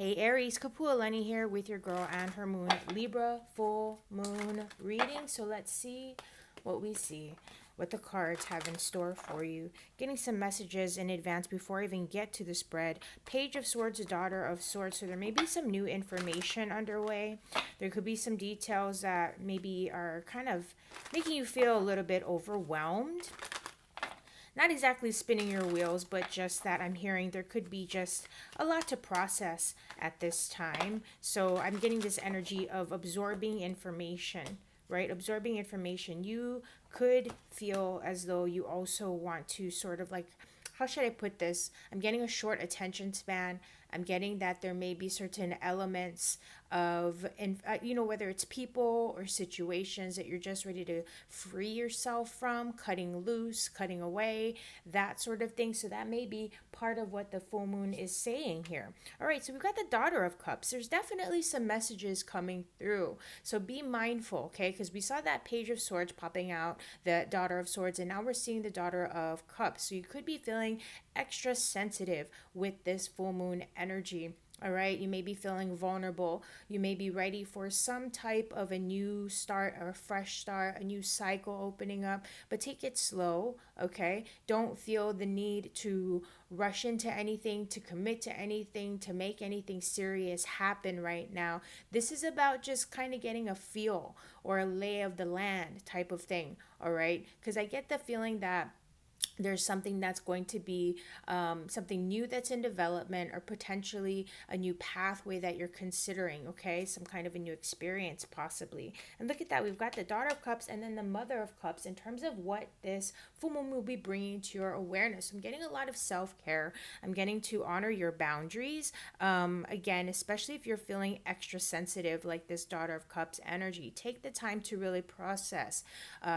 Hey Aries, Kapualani here with your girl and her moon, Libra full moon reading. So let's see what we see, what the cards have in store for you. Getting some messages in advance before I even get to the spread. Page of Swords, Daughter of Swords. So there may be some new information underway. There could be some details that maybe are kind of making you feel a little bit overwhelmed. Not exactly spinning your wheels, but just that I'm hearing there could be just a lot to process at this time. So I'm getting this energy of absorbing information, right? Absorbing information. You could feel as though you also want to sort of like, how should I put this? I'm getting a short attention span. I'm getting that there may be certain elements of, whether it's people or situations that you're just ready to free yourself from, cutting loose, cutting away, that sort of thing. So that may be part of what the full moon is saying here. All right, so we've got the Daughter of Cups. There's definitely some messages coming through. So be mindful, okay? Because we saw that Page of Swords popping out, the Daughter of Swords, and now we're seeing the Daughter of Cups. So you could be feeling extra sensitive with this full moon energy. All right, you may be feeling vulnerable. You may be ready for some type of a new start or a fresh start, a new cycle opening up, but take it slow, okay? Don't feel the need to rush into anything, to commit to anything, to make anything serious happen right now. This is about just kind of getting a feel or a lay of the land type of thing, all right? Because I get the feeling that there's something that's going to be something new that's in development, or potentially a new pathway that you're considering, okay? Some kind of a new experience possibly. And look at that, we've got the Daughter of Cups and then the Mother of Cups in terms of what this full moon will be bringing to your awareness. I'm getting a lot of self-care. I'm getting to honor your boundaries. Again, especially if you're feeling extra sensitive like this Daughter of Cups energy, take the time to really process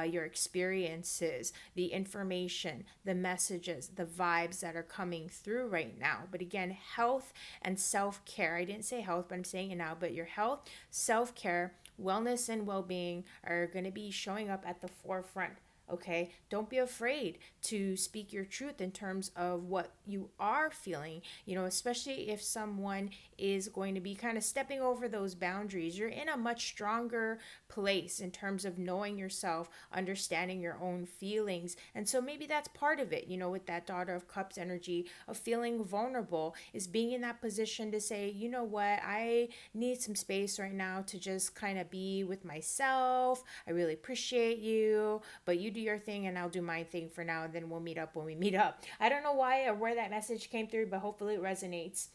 your experiences, the information, the messages, the vibes that are coming through right now. But again, health and self-care. I didn't say health, but I'm saying it now. But your health, self-care, wellness, and well-being are going to be showing up at the forefront. Okay, don't be afraid to speak your truth in terms of what you are feeling, especially if someone is going to be kind of stepping over those boundaries. You're in a much stronger place in terms of knowing yourself, understanding your own feelings. And so maybe that's part of it, with that Daughter of Cups energy of feeling vulnerable, is being in that position to say, you know what, I need some space right now to just kind of be with myself. I really appreciate you, but you do your thing and I'll do my thing for now, and then we'll meet up when we meet up. I don't know why or where that message came through, but hopefully it resonates.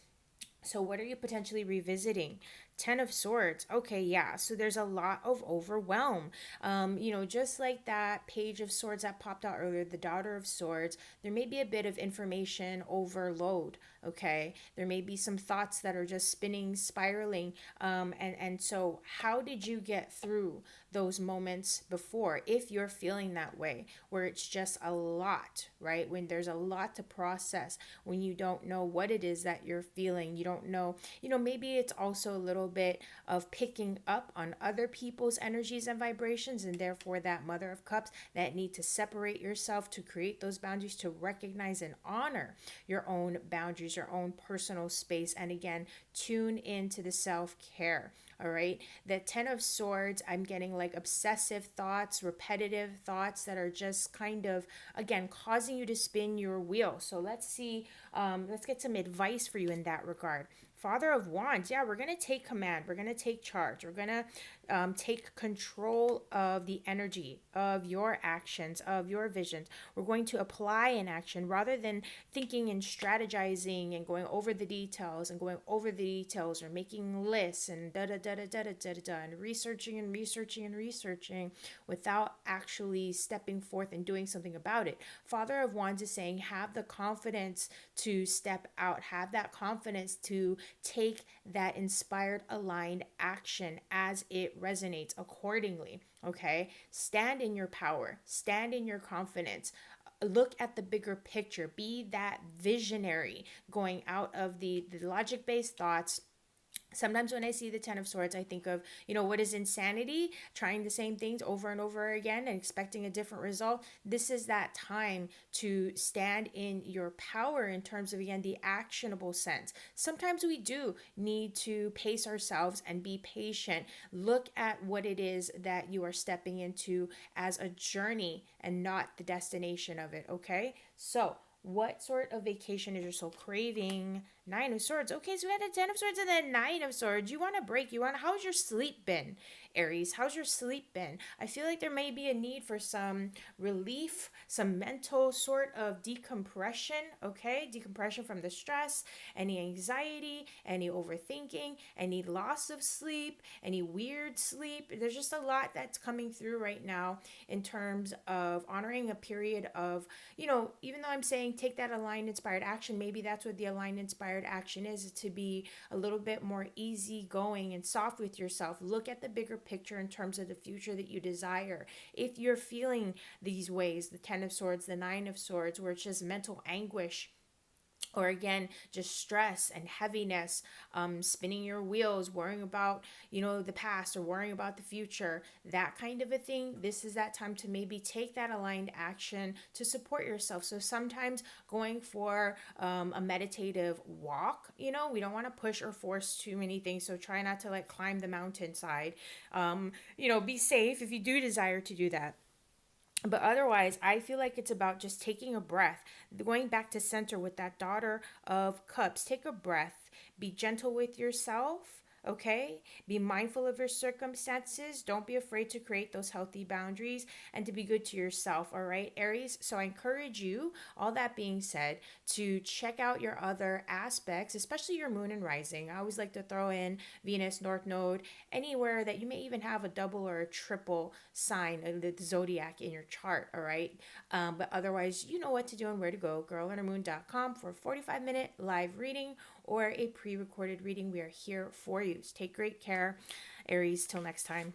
So what are you potentially revisiting? Ten of Swords. Okay, yeah. So there's a lot of overwhelm. Just like that Page of Swords that popped out earlier, the Daughter of Swords, there may be a bit of information overload. Okay, there may be some thoughts that are just spinning, spiraling. And so how did you get through those moments before, if you're feeling that way, where it's just a lot, right? When there's a lot to process, when you don't know what it is that you're feeling, you don't know, maybe it's also a little bit of picking up on other people's energies and vibrations, and therefore that Mother of Cups, that need to separate yourself to create those boundaries, to recognize and honor your own boundaries, your own personal space, and again, tune into the self-care. All right, the Ten of Swords, I'm getting like obsessive thoughts, repetitive thoughts that are just kind of, again, causing you to spin your wheel. So let's see, let's get some advice for you in that regard. Father of Wands, yeah, we're going to take command. We're going to take charge. We're going to take control of the energy of your actions, of your visions. We're going to apply an action rather than thinking and strategizing and going over the details and going over the details, or making lists and da-da-da-da-da-da-da-da, and researching and researching and researching without actually stepping forth and doing something about it. Father of Wands is saying, have the confidence to step out, have that confidence to take that inspired, aligned action as it resonates accordingly. Okay, stand in your power, stand in your confidence, look at the bigger picture, be that visionary, going out of the logic-based thoughts, Sometimes when I see the Ten of Swords, I think of, what is insanity? Trying the same things over and over again and expecting a different result. This is that time to stand in your power in terms of, again, the actionable sense. Sometimes we do need to pace ourselves and be patient. Look at what it is that you are stepping into as a journey and not the destination of it, okay? So, what sort of vacation is your soul craving? Nine of Swords. Okay, so we had a Ten of Swords and then Nine of Swords. You want a break. How's your sleep been, Aries? How's your sleep been? I feel like there may be a need for some relief, some mental sort of decompression, okay? Decompression from the stress, any anxiety, any overthinking, any loss of sleep, any weird sleep. There's just a lot that's coming through right now in terms of honoring a period of, even though I'm saying take that aligned inspired action, maybe that's what the aligned inspired action is to be a little bit more easygoing and soft with yourself. Look at the bigger picture in terms of the future that you desire. If you're feeling these ways, the Ten of Swords, the Nine of Swords, where it's just mental anguish, or again, just stress and heaviness, spinning your wheels, worrying about, the past or worrying about the future, that kind of a thing. This is that time to maybe take that aligned action to support yourself. So sometimes going for a meditative walk, we don't want to push or force too many things. So try not to like climb the mountainside. Be safe if you do desire to do that. But otherwise, I feel like it's about just taking a breath, going back to center with that Daughter of Cups. Take a breath, be gentle with yourself, okay? Be mindful of your circumstances. Don't be afraid to create those healthy boundaries and to be good to yourself, all right, Aries? So I encourage you, all that being said, to check out your other aspects, especially your moon and rising. I always like to throw in Venus, North Node, anywhere that you may even have a double or a triple sign of the zodiac in your chart, all right? But otherwise, you know what to do and where to go. girlandhermoon.com for a 45-minute live reading or a pre-recorded reading. We are here for you. So take great care, Aries. Till next time.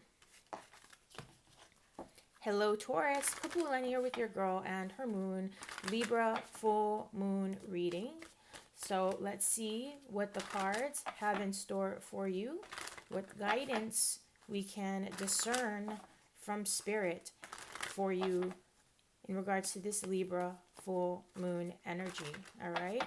Hello, Taurus. Kapualani here with your girl and her moon. Libra full moon reading. So let's see what the cards have in store for you. What guidance we can discern from Spirit for you in regards to this Libra full moon energy. All right.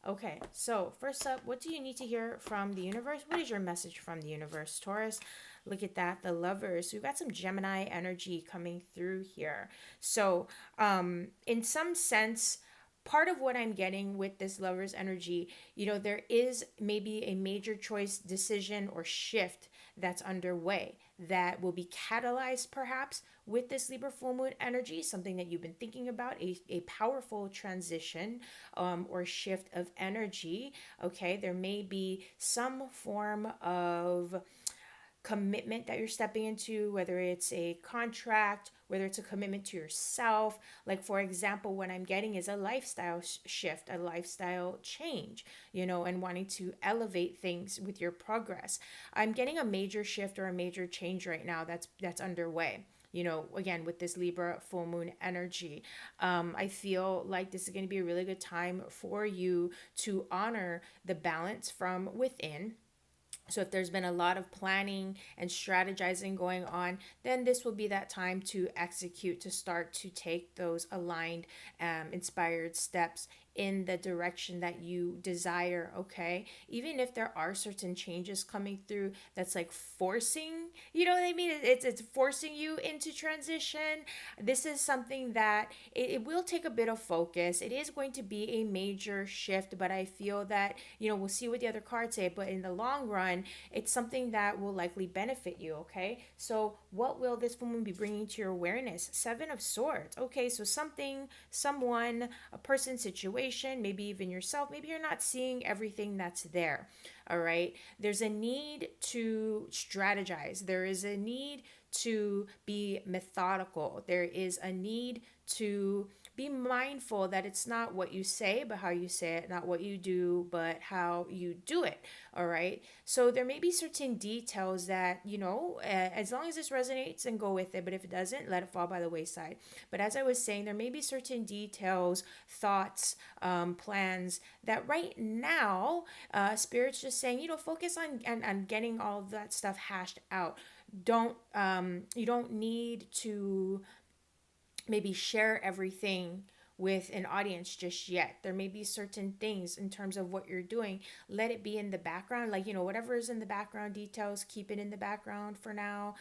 Okay, so first up, what do you need to hear from the universe? What is your message from the universe, Taurus? Look at that, the Lovers. We've got some Gemini energy coming through here. So, in some sense, part of what I'm getting with this Lovers energy, there is maybe a major choice, decision, or shift that's underway that will be catalyzed perhaps with this Libra full moon energy, something that you've been thinking about, a powerful transition or shift of energy. Okay, there may be some form of commitment that you're stepping into, whether it's a contract, whether it's a commitment to yourself. Like, for example, what I'm getting is a lifestyle shift, a lifestyle change, and wanting to elevate things with your progress. I'm getting a major shift or a major change right now that's underway. Again, with this Libra full moon energy, I feel like this is going to be a really good time for you to honor the balance from within. So if there's been a lot of planning and strategizing going on, then this will be that time to execute, to start to take those aligned, inspired steps in the direction that you desire, okay? Even if there are certain changes coming through that's like forcing, you know what I mean? It's forcing you into transition. This is something that it will take a bit of focus. It is going to be a major shift, but I feel that, we'll see what the other cards say, but in the long run, it's something that will likely benefit you, okay? So what will this full moon be bringing to your awareness? Seven of Swords. Okay, so something, someone, a person, situation, maybe even yourself, maybe you're not seeing everything that's there. All right, there's a need to strategize, there is a need to be methodical, there is a need to be mindful that it's not what you say but how you say it, not what you do but how you do it. All right, so there may be certain details that as long as this resonates, and go with it, but if it doesn't, let it fall by the wayside. But as I was saying, there may be certain details, thoughts, plans that right now Spirit's just saying, you know, focus on getting all of that stuff hashed out. Don't you don't need to maybe share everything with an audience just yet. There may be certain things in terms of what you're doing. Let it be in the background. Like, you know, whatever is in the background details, keep it in the background for now.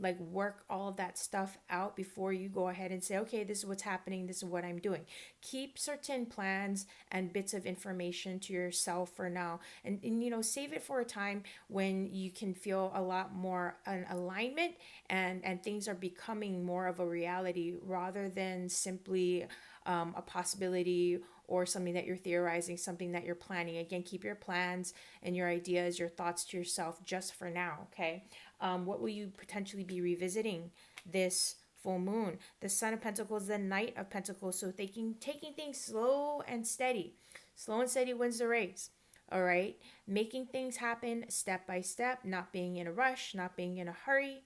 Like, work all of that stuff out before you go ahead and say, okay, this is what's happening. This is what I'm doing. Keep certain plans and bits of information to yourself for now. And you know, save it for a time when you can feel a lot more an alignment and things are becoming more of a reality rather than simply a possibility or something that you're theorizing, something that you're planning. Again, keep your plans and your ideas, your thoughts to yourself just for now, okay? What will you potentially be revisiting this full moon? The Sun of Pentacles, the Knight of Pentacles. So taking things slow and steady. Slow and steady wins the race. All right? Making things happen step by step, not being in a rush, not being in a hurry.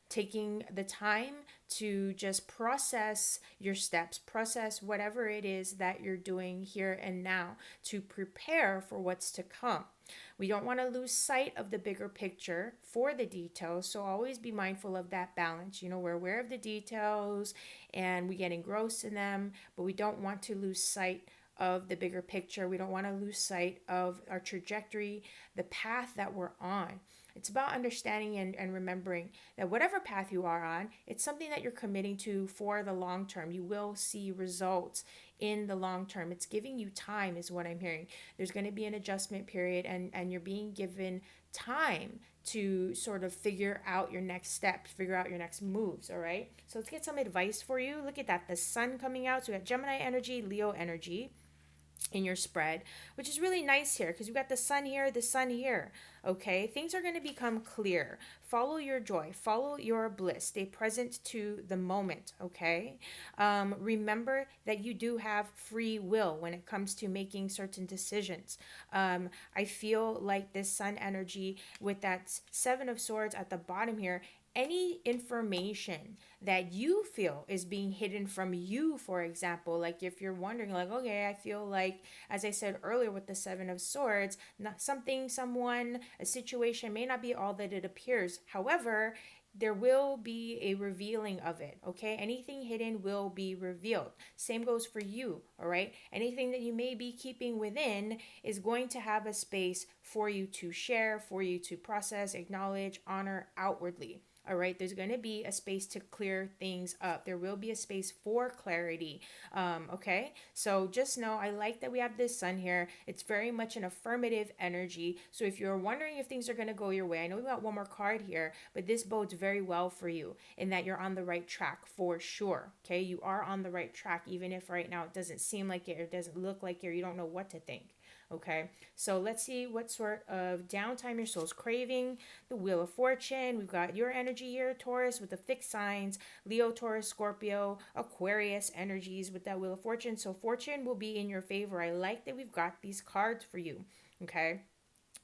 Taking the time to just process your steps, process whatever it is that you're doing here and now to prepare for what's to come. We don't want to lose sight of the bigger picture for the details, so always be mindful of that balance. You know, we're aware of the details and we get engrossed in them, but we don't want to lose sight of the bigger picture. We don't want to lose sight of our trajectory, the path that we're on. It's about understanding and remembering that whatever path you are on, it's something that you're committing to for the long term. You will see results in the long term. It's giving you time is what I'm hearing. There's going to be an adjustment period and you're being given time to sort of figure out your next steps, figure out your next moves, all right? So let's get some advice for you. Look at that, the Sun coming out. So we got Gemini energy, Leo energy in your spread, which is really nice here because you got the Sun here, the Sun here. Okay, things are going to become clear. Follow your joy, follow your bliss, stay present to the moment. Okay, remember that you do have free will when it comes to making certain decisions. I feel like this Sun energy with that Seven of Swords at the bottom here, any information that you feel is being hidden from you, for example, like if you're wondering, like, okay, I feel like, as I said earlier with the Seven of Swords, not something, someone, a situation may not be all that it appears. However, there will be a revealing of it, okay? Anything hidden will be revealed. Same goes for you, all right? Anything that you may be keeping within is going to have a space for you to share, for you to process, acknowledge, honor outwardly. All right, there's going to be a space to clear things up. There will be a space for clarity. Okay, so just know I like that we have this Sun here. It's very much an affirmative energy. So if you're wondering if things are going to go your way, I know we got one more card here, but this bodes very well for you in that you're on the right track for sure. Okay, you are on the right track, even if right now it doesn't seem like it or doesn't look like it, or you don't know what to think. Okay, so let's see what sort of downtime your soul's craving. The Wheel of Fortune. We've got your energy here, Taurus, with the fixed signs, Leo, Taurus, Scorpio, Aquarius energies with that Wheel of Fortune. So fortune will be in your favor. I like that we've got these cards for you. Okay,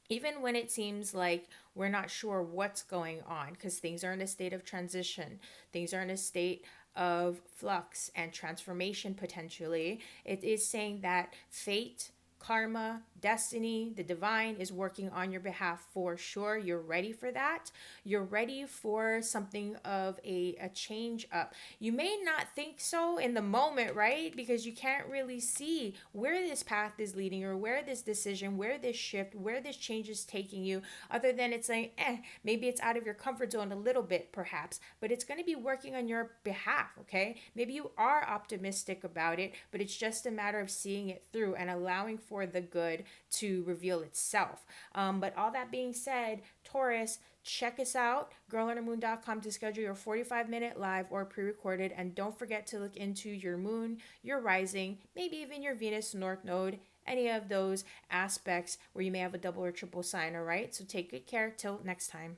even when it seems like we're not sure what's going on, because things are in a state of transition, things are in a state of flux and transformation potentially, it is saying that fate, karma, destiny, the divine is working on your behalf for sure. You're ready for that. You're ready for something of a change up. You may not think so in the moment, right? Because you can't really see where this path is leading or where this decision, where this shift, where this change is taking you, other than it's like, maybe it's out of your comfort zone a little bit perhaps, but it's going to be working on your behalf, okay? Maybe you are optimistic about it, but it's just a matter of seeing it through and allowing for the good to reveal itself. But all that being said, Taurus, check us out, girlundermoon.com, to schedule your 45-minute live or pre-recorded. And don't forget to look into your moon, your rising, maybe even your Venus North Node, any of those aspects where you may have a double or triple sign, all right? So take good care. Till next time.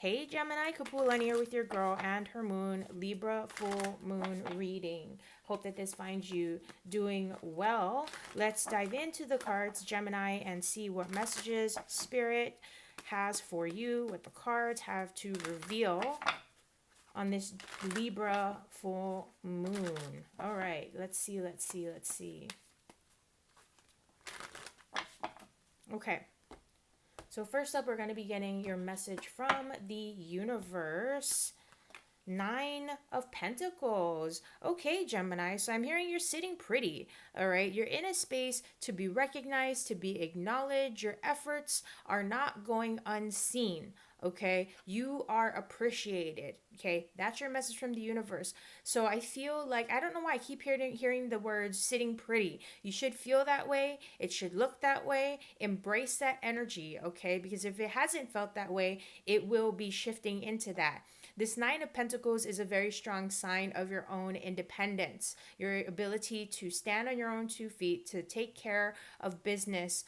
Hey Gemini, Kapualani here with your girl and her moon, Libra full moon reading. Hope that this finds you doing well. Let's dive into the cards, Gemini, and see what messages Spirit has for you, what the cards have to reveal on this Libra full moon. All right, let's see. Okay. So first up, we're going to be getting your message from the universe. Nine of Pentacles. Okay, Gemini. So I'm hearing you're sitting pretty. All right. You're in a space to be recognized, to be acknowledged. Your efforts are not going unseen. Okay. You are appreciated. Okay. That's your message from the universe. So I feel like, I don't know why I keep hearing the words sitting pretty. You should feel that way. It should look that way. Embrace that energy. Okay. Because if it hasn't felt that way, it will be shifting into that. This Nine of Pentacles is a very strong sign of your own independence, your ability to stand on your own 2 feet, to take care of business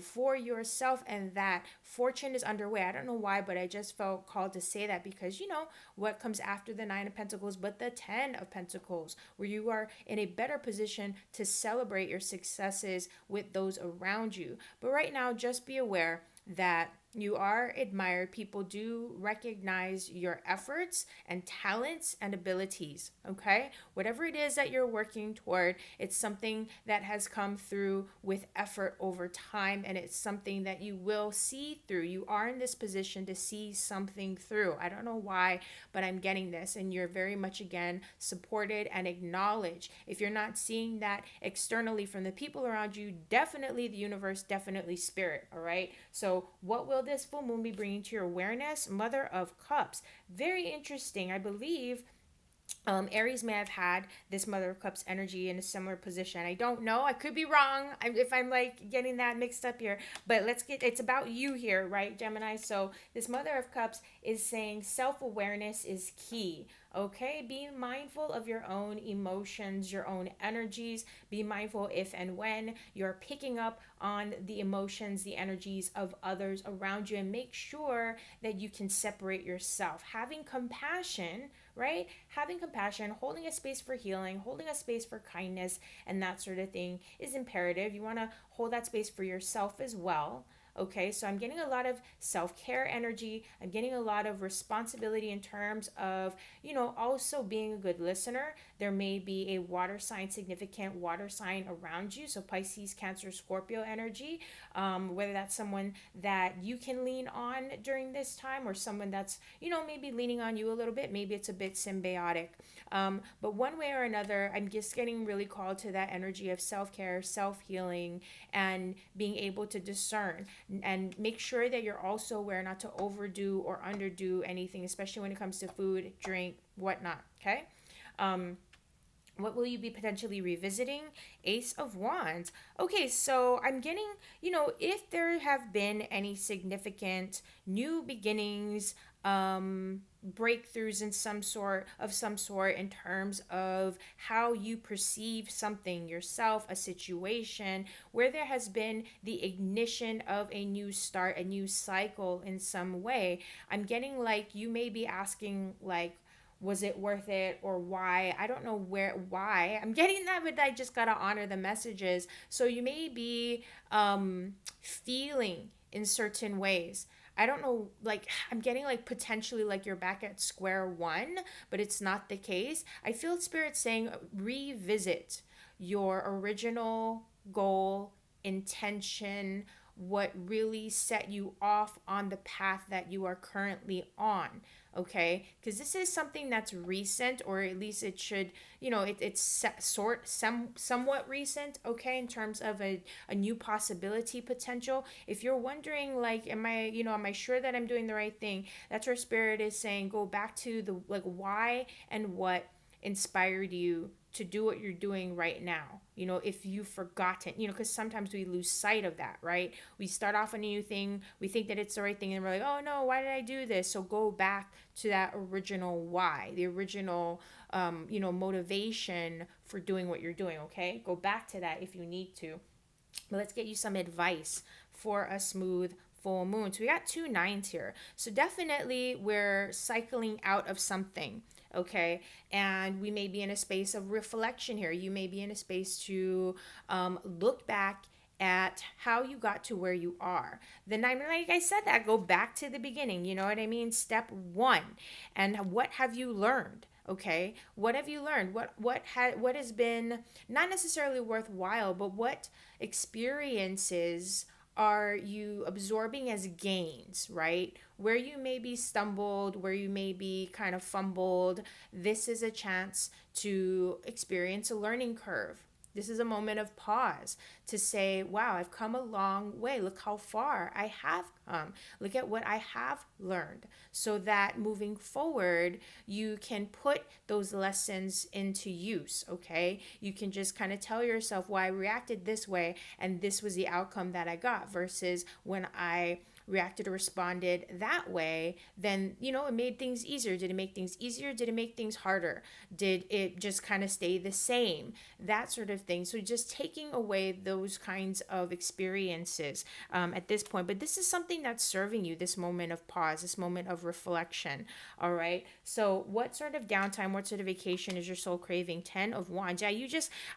for yourself, and that fortune is underway. I don't know why, but I just felt called to say that because you know what comes after the Nine of Pentacles, but the Ten of Pentacles, where you are in a better position to celebrate your successes with those around you. But right now, just be aware that you are admired. People do recognize your efforts and talents and abilities. Okay. Whatever it is that you're working toward, it's something that has come through with effort over time, and it's something that you will see through. You are in this position to see something through. I don't know why, but I'm getting this, and you're very much again supported and acknowledged. If you're not seeing that externally from the people around you, definitely the universe, definitely spirit. All right. So what will this full moon be bringing to your awareness? Mother of Cups. Very interesting. I believe Aries may have had this Mother of Cups energy in a similar position. I don't know. I could be wrong if I'm like getting that mixed up here. But it's about you here, right, Gemini? So this Mother of Cups is saying self-awareness is key. Okay, be mindful of your own emotions, your own energies. Be mindful if and when you're picking up on the emotions, the energies of others around you, and make sure that you can separate yourself. Having compassion, right? Having compassion, holding a space for healing, holding a space for kindness, and that sort of thing is imperative. You want to hold that space for yourself as well. Okay, so I'm getting a lot of self-care energy. I'm getting a lot of responsibility in terms of, also being a good listener. There may be a water sign, significant water sign around you. So Pisces, Cancer, Scorpio energy, whether that's someone that you can lean on during this time or someone that's, maybe leaning on you a little bit. Maybe it's a bit symbiotic. But one way or another, I'm just getting really called to that energy of self-care, self-healing, and being able to discern and make sure that you're also aware not to overdo or underdo anything, especially when it comes to food, drink, whatnot. Okay. What will you be potentially revisiting? Ace of Wands. Okay, so I'm getting, if there have been any significant new beginnings, breakthroughs in some sort in terms of how you perceive something yourself, a situation where there has been the ignition of a new start, a new cycle in some way. I'm getting like you may be asking like, was it worth it or why? I don't know why I'm getting that, but I just gotta honor the messages. So you may be feeling in certain ways. I don't know, like I'm getting like potentially like you're back at square one, but it's not the case. I feel spirit saying revisit your original goal, intention, what really set you off on the path that you are currently on. Okay, because this is something that's recent, or at least it should, it's somewhat recent. Okay, in terms of a new possibility potential. If you're wondering like, am I sure that I'm doing the right thing, that's where spirit is saying go back to the like why and what inspired you to do what you're doing right now. If you've forgotten, because sometimes we lose sight of that, right? We start off on a new thing, we think that it's the right thing, and we're like, oh no, why did I do this? So go back to that original why, the original, motivation for doing what you're doing, okay? Go back to that if you need to. But let's get you some advice for a smooth full moon. So we got 2 nines here. So definitely we're cycling out of something. Okay, and we may be in a space of reflection here. You may be in a space to look back at how you got to where you are. Then like I said, that go back to the beginning. You know what I mean? Step 1, and what have you learned? Okay, what have you learned? What has been not necessarily worthwhile, but what experiences are you absorbing as gains, right? Where you maybe stumbled, where you maybe kind of fumbled, this is a chance to experience a learning curve. This is a moment of pause to say, wow, I've come a long way. Look how far I have come. Look at what I have learned. So that moving forward, you can put those lessons into use, okay? You can just kind of tell yourself, well, I reacted this way and this was the outcome that I got, versus when I reacted or responded that way, then, it made things easier. Did it make things easier? Did it make things harder? Did it just kind of stay the same? That sort of thing. So just taking away those kinds of experiences at this point. But this is something that's serving you, this moment of pause, this moment of reflection. All right. So what sort of downtime, what sort of vacation is your soul craving? 10 of Wands. Yeah,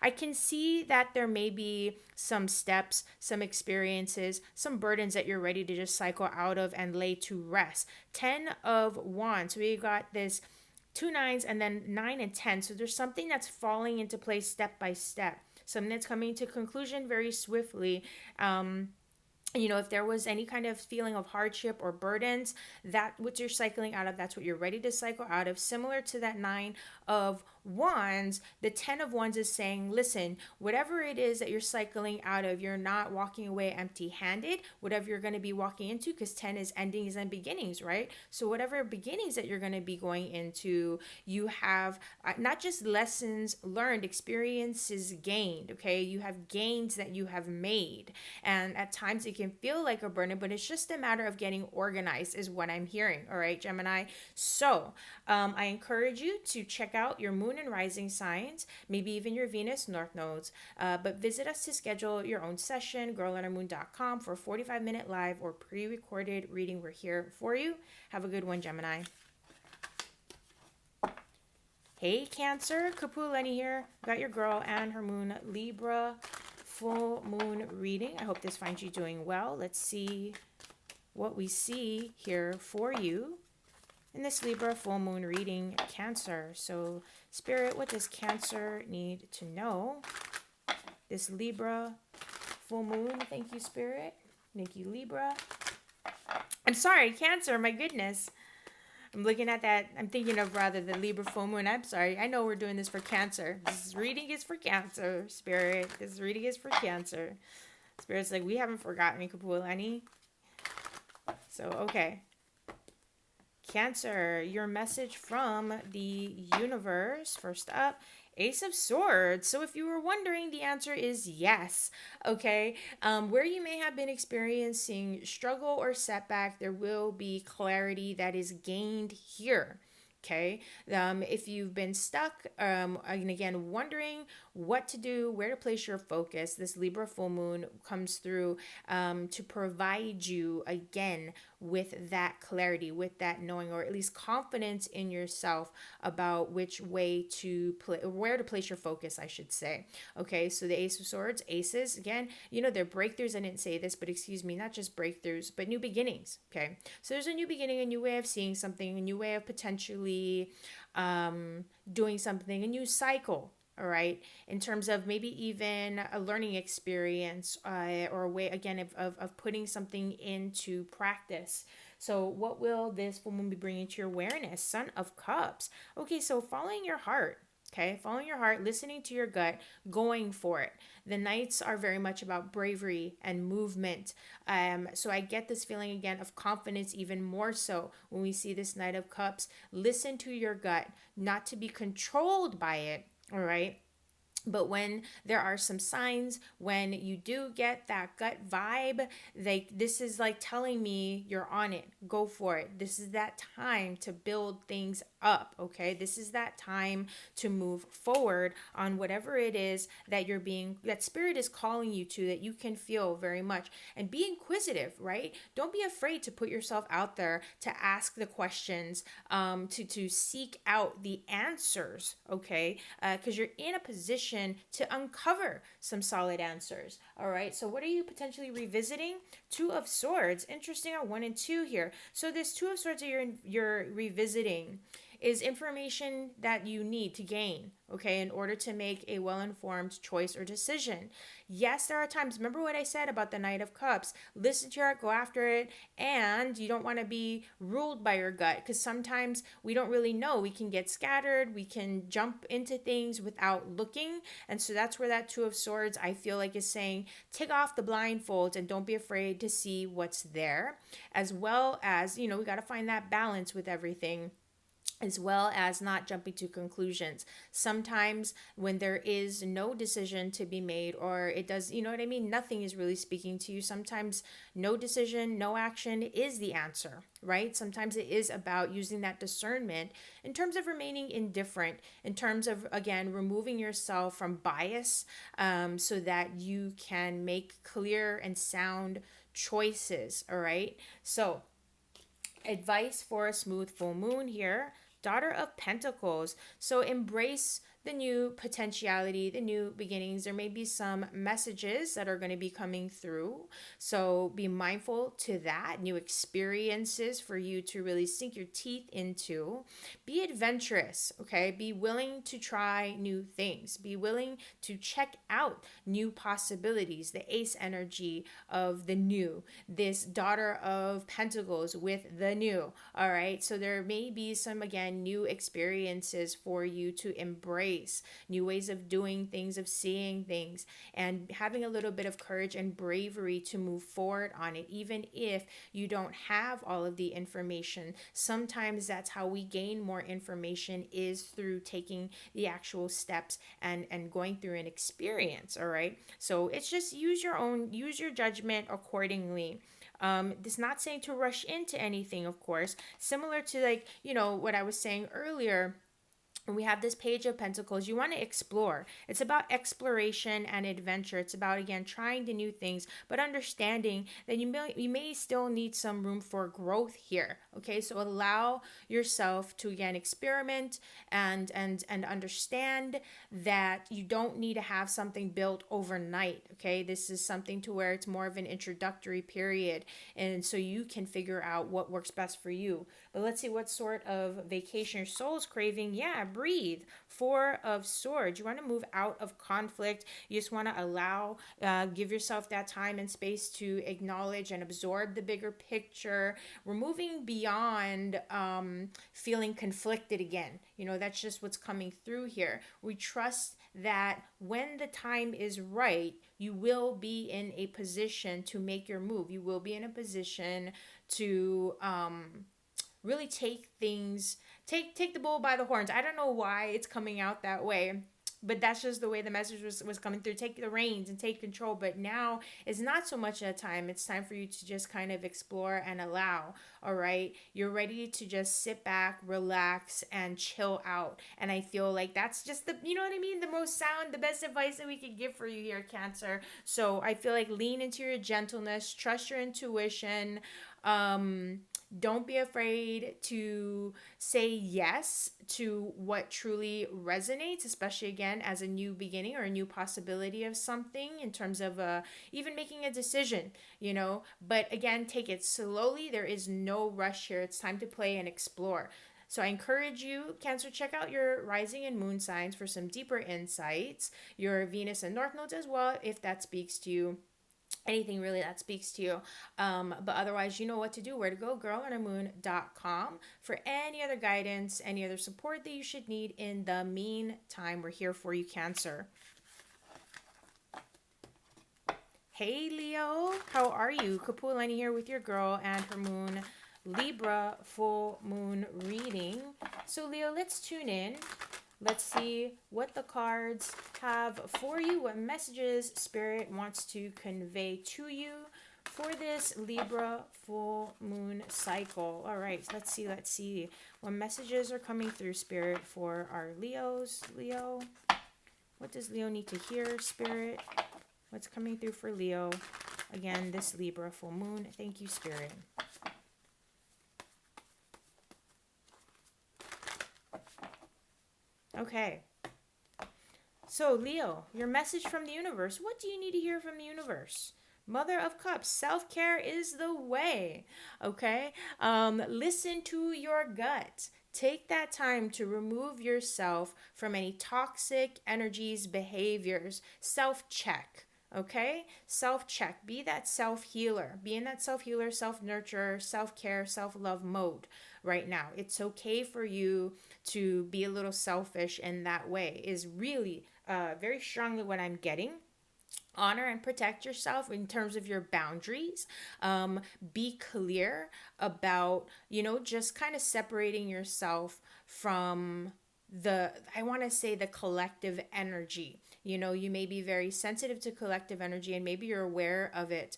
I can see that there may be some steps, some experiences, some burdens that you're ready to just cycle out of and lay to rest. 10 of Wands. So we got this 2 nines and then 9 and 10. So there's something that's falling into place step by step. Something that's coming to conclusion very swiftly. If there was any kind of feeling of hardship or burdens, that what you're cycling out of, that's what you're ready to cycle out of. Similar to that 9 of Wands, the 10 of Wands is saying, listen, whatever it is that you're cycling out of, you're not walking away empty-handed. Whatever you're going to be walking into, because 10 is endings and beginnings, right? So whatever beginnings that you're going to be going into, you have not just lessons learned, experiences gained, okay? You have gains that you have made. And at times it can feel like a burden, but it's just a matter of getting organized is what I'm hearing, all right, Gemini? So I encourage you to check out your moon and rising signs, maybe even your Venus North nodes, but visit us to schedule your own session, girlandhermoon.com, for a 45-minute live or pre-recorded reading. We're here for you. Have a good one, Gemini. Hey, Cancer, Kapualani here. Got your girl and her moon Libra full moon reading. I hope this finds you doing well. Let's see what we see here for you in this Libra full moon reading, Cancer. So, Spirit, what does Cancer need to know? This Libra full moon. Thank you, Spirit. Thank you, Libra. I'm sorry, Cancer, my goodness. I'm looking at that. I'm thinking of rather the Libra full moon. I'm sorry. I know we're doing this for Cancer. This reading is for Cancer, Spirit. This reading is for Cancer. Spirit's like, we haven't forgotten Kapualani. So, okay. Cancer, your message from the universe. First up, Ace of Swords. So if you were wondering, the answer is yes. Okay. Where you may have been experiencing struggle or setback, there will be clarity that is gained here. Okay. If you've been stuck, and again, wondering what to do, where to place your focus, this Libra full moon comes through to provide you again with that clarity, with that knowing, or at least confidence in yourself about which way to play, where to place your focus, I should say. Okay, so the Ace of Swords, aces, again, they're breakthroughs. I didn't say this, but excuse me, not just breakthroughs, but new beginnings. Okay, so there's a new beginning, a new way of seeing something, a new way of potentially doing something, a new cycle. All right, in terms of maybe even a learning experience or a way, again, of putting something into practice. So what will this full moon be bringing to your awareness? Son of Cups. Okay, so following your heart. Okay, following your heart, listening to your gut, going for it. The Knights are very much about bravery and movement. So I get this feeling again of confidence even more so when we see this Knight of Cups. Listen to your gut, not to be controlled by it. All right. But when there are some signs, when you do get that gut vibe, this is like telling me you're on it. Go for it. This is that time to build things up, okay? This is that time to move forward on whatever it is that Spirit is calling you to, that you can feel very much. And be inquisitive, right? Don't be afraid to put yourself out there, to ask the questions, to seek out the answers, okay? Because you're in a position to uncover some solid answers. All right. So what are you potentially revisiting? Two of Swords. Interesting on 1 and 2 here. So this Two of Swords that you're revisiting is information that you need to gain, okay, in order to make a well-informed choice or decision. Yes, there are times, remember what I said about the Knight of Cups, listen to your heart, go after it, and you don't want to be ruled by your gut, because sometimes we don't really know. We can get scattered, we can jump into things without looking, and so that's where that Two of Swords, I feel like, is saying, take off the blindfolds and don't be afraid to see what's there, as well as, we got to find that balance with everything, as well as not jumping to conclusions. Sometimes when there is no decision to be made, or it does, you know what I mean? Nothing is really speaking to you. Sometimes no decision, no action is the answer, right? Sometimes it is about using that discernment in terms of remaining indifferent, in terms of, again, removing yourself from bias, so that you can make clear and sound choices, all right? So, advice for a smooth full moon here. Daughter of Pentacles. So embrace the new potentiality, the new beginnings. There may be some messages that are going to be coming through. So be mindful to that. New experiences for you to really sink your teeth into. Be adventurous, okay? Be willing to try new things. Be willing to check out new possibilities. The ace energy of the new. This Daughter of Pentacles with the new, all right? So there may be some, again, new experiences for you to embrace, new ways of doing things, of seeing things, and having a little bit of courage and bravery to move forward on it, even if you don't have all of the information. Sometimes that's how we gain more information, is through taking the actual steps and going through an experience, all right? So it's just use your judgment accordingly. It's not saying to rush into anything, of course, similar to, like, what I was saying earlier. We have this Page of Pentacles. You want to explore. It's about exploration and adventure. It's about, again, trying the new things, but understanding that you may still need some room for growth here. Okay, so allow yourself to, again, experiment and understand that you don't need to have something built overnight. Okay, this is something to where it's more of an introductory period, and so you can figure out what works best for you. But let's see what sort of vacation your soul's craving. Yeah, breathe. Four of Swords. You want to move out of conflict. You just want to allow, give yourself that time and space to acknowledge and absorb the bigger picture. We're moving beyond feeling conflicted again. That's just what's coming through here. We trust that when the time is right, you will be in a position to make your move. You will be in a position to really take the bull by the horns. I don't know why it's coming out that way, but that's just the way the message was coming through. Take the reins and take control. But now is not so much a time. It's time for you to just kind of explore and allow. All right, you're ready to just sit back, relax, and chill out. And I feel like that's just the the best advice that we could give for you here, Cancer. So I feel like lean into your gentleness, trust your intuition. Don't be afraid to say yes to what truly resonates, especially, again, as a new beginning or a new possibility of something, in terms of even making a decision, But again, take it slowly. There is no rush here. It's time to play and explore. So I encourage you, Cancer, check out your rising and moon signs for some deeper insights, your Venus and North nodes as well, if that speaks to you. Anything really that speaks to you. But otherwise, you know what to do, where to go, girlandhermoon.com, for any other guidance, any other support that you should need. In the meantime, we're here for you, Cancer. Hey, Leo, how are you? Kapualani here with your girl and her moon Libra full moon reading. So, Leo, let's tune in. Let's see what the cards have for you, what messages Spirit wants to convey to you for this Libra full moon cycle. All right, let's see what messages are coming through, Spirit, for our Leos. Leo, what does Leo need to hear, Spirit? What's coming through for Leo? Again, this Libra full moon. Thank you, Spirit. Okay. So, Leo, your message from the universe. What do you need to hear from the universe? Mother of Cups, self-care is the way. Okay? Listen to your gut. Take that time to remove yourself from any toxic energies, behaviors, self-check. Okay? Self-check. Be that self-healer. Be in that self-healer, self-nurturer, self-care, self-love mode right now. It's okay for you to be a little selfish in that way, is really very strongly what I'm getting. Honor and protect yourself in terms of your boundaries. Be clear about, just kind of separating yourself from I want to say the collective energy. You may be very sensitive to collective energy, and maybe you're aware of it.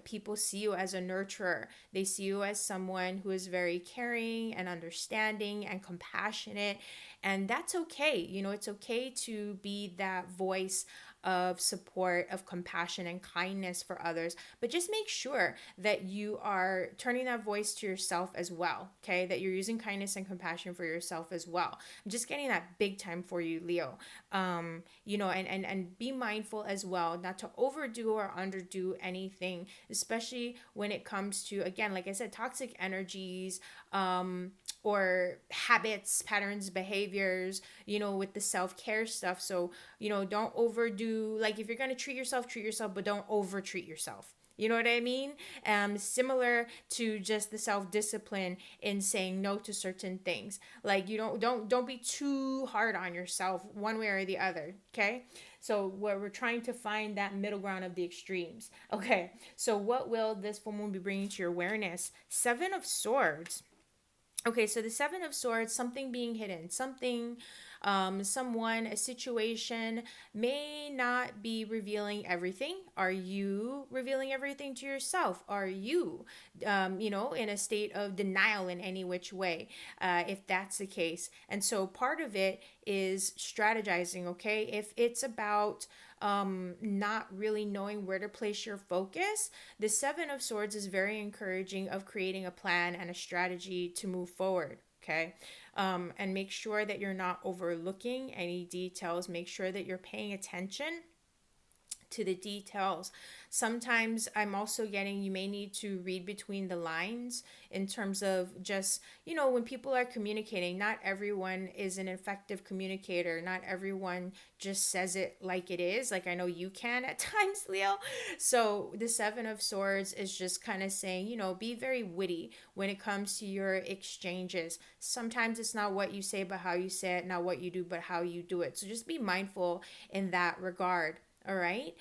People see you as a nurturer. They see you as someone who is very caring and understanding and compassionate, and that's okay. It's okay to be that voice of support, of compassion and kindness for others, but just make sure that you are turning that voice to yourself as well, okay? That you're using kindness and compassion for yourself as well. I'm just getting that big time for you, Leo. And be mindful as well not to overdo or underdo anything, especially when it comes to, again, like I said, toxic energies, or habits, patterns, behaviors, with the self-care stuff. So, don't overdo, like if you're going to treat yourself, but don't over treat yourself. You know what I mean? Similar to just the self-discipline in saying no to certain things. Like don't be too hard on yourself one way or the other. Okay. So we're trying to find that middle ground of the extremes. Okay. So what will this full moon be bringing to your awareness? 7 of Swords. Okay, so the 7 of Swords, something being hidden, something, someone, a situation may not be revealing everything. Are you revealing everything to yourself? Are you, in a state of denial in any which way, if that's the case? And so part of it is strategizing, okay? If it's about not really knowing where to place your focus, the 7 of Swords is very encouraging of creating a plan and a strategy to move forward. Okay. And make sure that you're not overlooking any details. Make sure that you're paying attention to the details. Sometimes I'm also getting, you may need to read between the lines in terms of just, when people are communicating, not everyone is an effective communicator. Not everyone just says it like it is. Like I know you can at times, Leo. So the 7 of Swords is just kind of saying, be very witty when it comes to your exchanges. Sometimes it's not what you say, but how you say it, not what you do, but how you do it. So just be mindful in that regard. All right.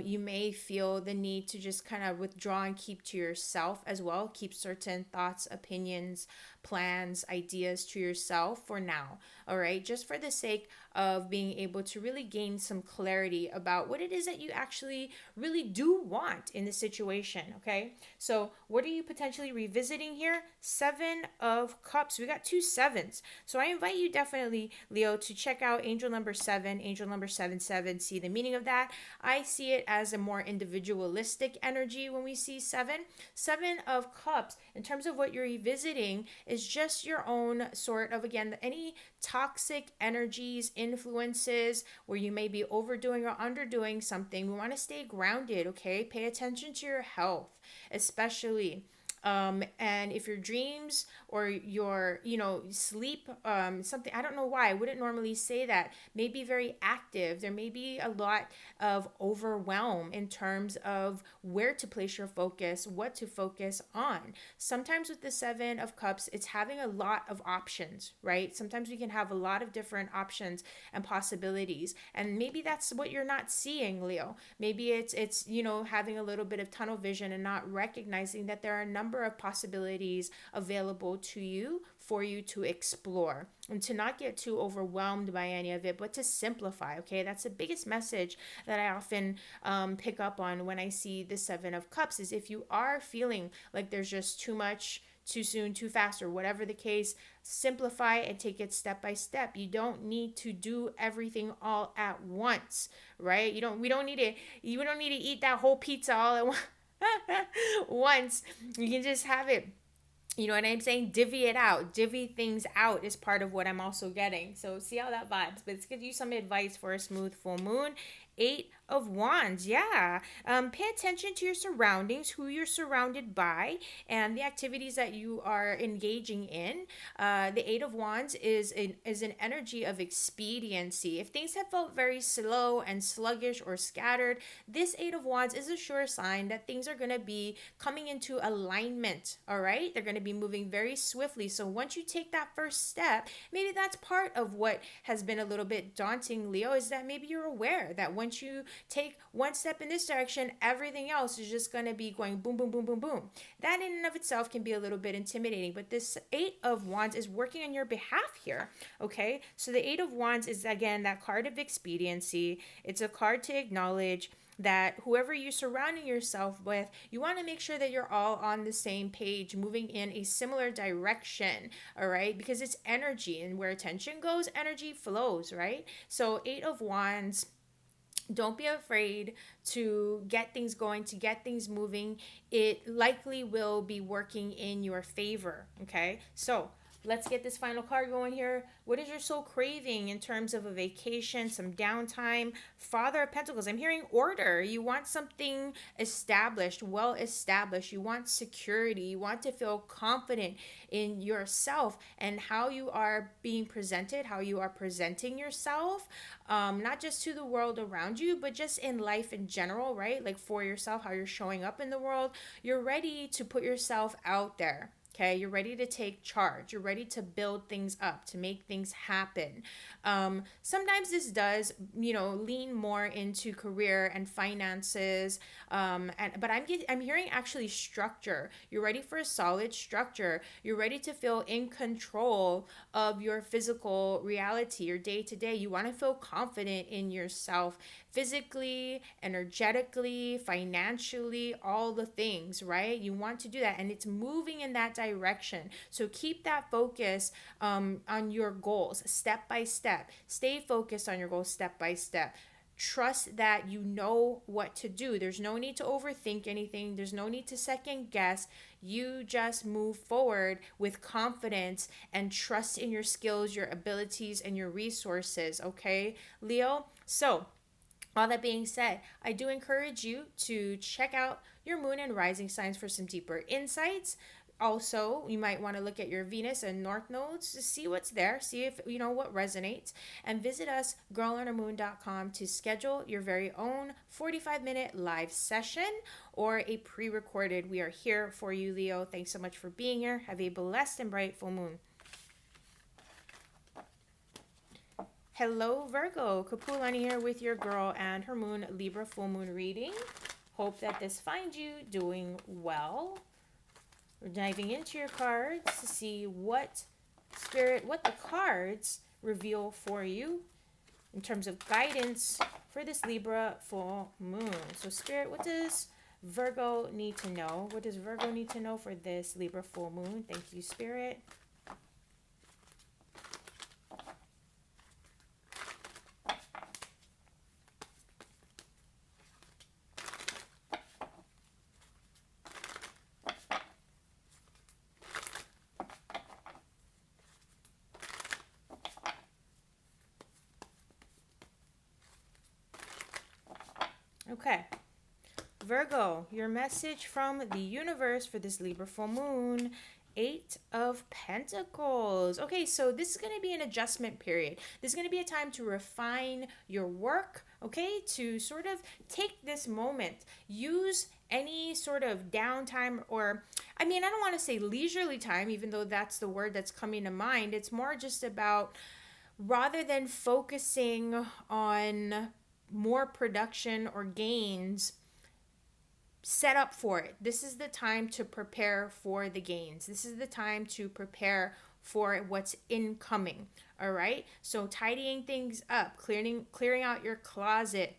You may feel the need to just kind of withdraw and keep to yourself as well. Keep certain thoughts, opinions, plans, ideas to yourself for now. All right. Just for the sake of being able to really gain some clarity about what it is that you actually really do want in the situation. Okay. So what are you potentially revisiting here? 7 of Cups. We got 2 sevens. So I invite you definitely, Leo, to check out angel number 7, angel number 77. See the meaning of that. I see it as a more individualistic energy when we see 7. 7 of Cups, in terms of what you're revisiting, is just your own sort of, again, any toxic energies, influences where you may be overdoing or underdoing something. We want to stay grounded, okay? Pay attention to your health, especially. And if your dreams or your, sleep, something, I don't know why, I wouldn't normally say that, may be very active. There may be a lot of overwhelm in terms of where to place your focus, what to focus on. Sometimes with the 7 of Cups, it's having a lot of options, right? Sometimes we can have a lot of different options and possibilities. And maybe that's what you're not seeing, Leo. Maybe it's having a little bit of tunnel vision and not recognizing that there are a number of possibilities available to you for you to explore, and to not get too overwhelmed by any of it, but to simplify. Okay, that's the biggest message that I often pick up on when I see the 7 of Cups, is if you are feeling like there's just too much, too soon, too fast, or whatever the case, simplify and take it step by step. You don't need to do everything all at once, right? You don't need to eat that whole pizza all at once. Once. You can just have it, you know what I'm saying? Divvy it out. Divvy things out is part of what I'm also getting. So see how that vibes. But let's give you some advice for a smooth full moon. 8 of Wands, yeah. Pay attention to your surroundings, who you're surrounded by, and the activities that you are engaging in. The Eight of Wands is an energy of expediency. If things have felt very slow and sluggish or scattered, this Eight of Wands is a sure sign that things are going to be coming into alignment, all right? They're going to be moving very swiftly. So once you take that first step, maybe that's part of what has been a little bit daunting, Leo, is that maybe you're aware that once you take one step in this direction, everything else is just going to be going boom, boom, boom, boom, boom. That in and of itself can be a little bit intimidating, but this Eight of Wands is working on your behalf here, okay? So the Eight of Wands is, again, that card of expediency. It's a card to acknowledge that whoever you're surrounding yourself with, you want to make sure that you're all on the same page, moving in a similar direction, all right? Because it's energy, and where attention goes, energy flows, right? So Eight of Wands, don't be afraid to get things going, to get things moving. It likely will be working in your favor, okay? So let's get this final card going here. What is your soul craving in terms of a vacation, some downtime? Father of Pentacles, I'm hearing order. You want something established, well established. You want security. You want to feel confident in yourself and how you are being presented, how you are presenting yourself, not just to the world around you, but just in life in general, right? Like for yourself, how you're showing up in the world. You're ready to put yourself out there. Okay, you're ready to take charge. You're ready to build things up, to make things happen. Sometimes this does, lean more into career and finances. But I'm hearing actually structure. You're ready for a solid structure. You're ready to feel in control of your physical reality, your day to day. You want to feel confident in yourself, physically, energetically, financially, all the things, right? You want to do that, and it's moving in that direction. So keep that focus on your goals step by step. Stay focused on your goals step by step. Trust that you know what to do. There's no need to overthink anything. There's no need to second guess. You just move forward with confidence and trust in your skills, your abilities, and your resources, okay, Leo? So all that being said, I do encourage you to check out your moon and rising signs for some deeper insights. Also, you might want to look at your Venus and North nodes to see what's there, see if you know what resonates, and visit us, girlonhermoon.com, to schedule your very own 45-minute live session or a pre-recorded. We are here for you, Leo. Thanks so much for being here. Have a blessed and bright full moon. Hello, Virgo. Kapualani here with your girl and her moon Libra full moon reading. Hope that this finds you doing well. We're diving into your cards to see what the cards reveal for you in terms of guidance for this Libra full moon. So Spirit, what does Virgo need to know? What does Virgo need to know for this Libra full moon? Thank you, Spirit. Okay, Virgo, your message from the universe for this Libra full moon, Eight of Pentacles. Okay, so this is going to be an adjustment period. This is going to be a time to refine your work, okay, to sort of take this moment, use any sort of downtime, or I don't want to say leisurely time, even though that's the word that's coming to mind. It's more just about, rather than focusing on more production or gains, set up for it. This is the time to prepare for the gains. This is the time to prepare for what's incoming. All right, so tidying things up, clearing out your closet.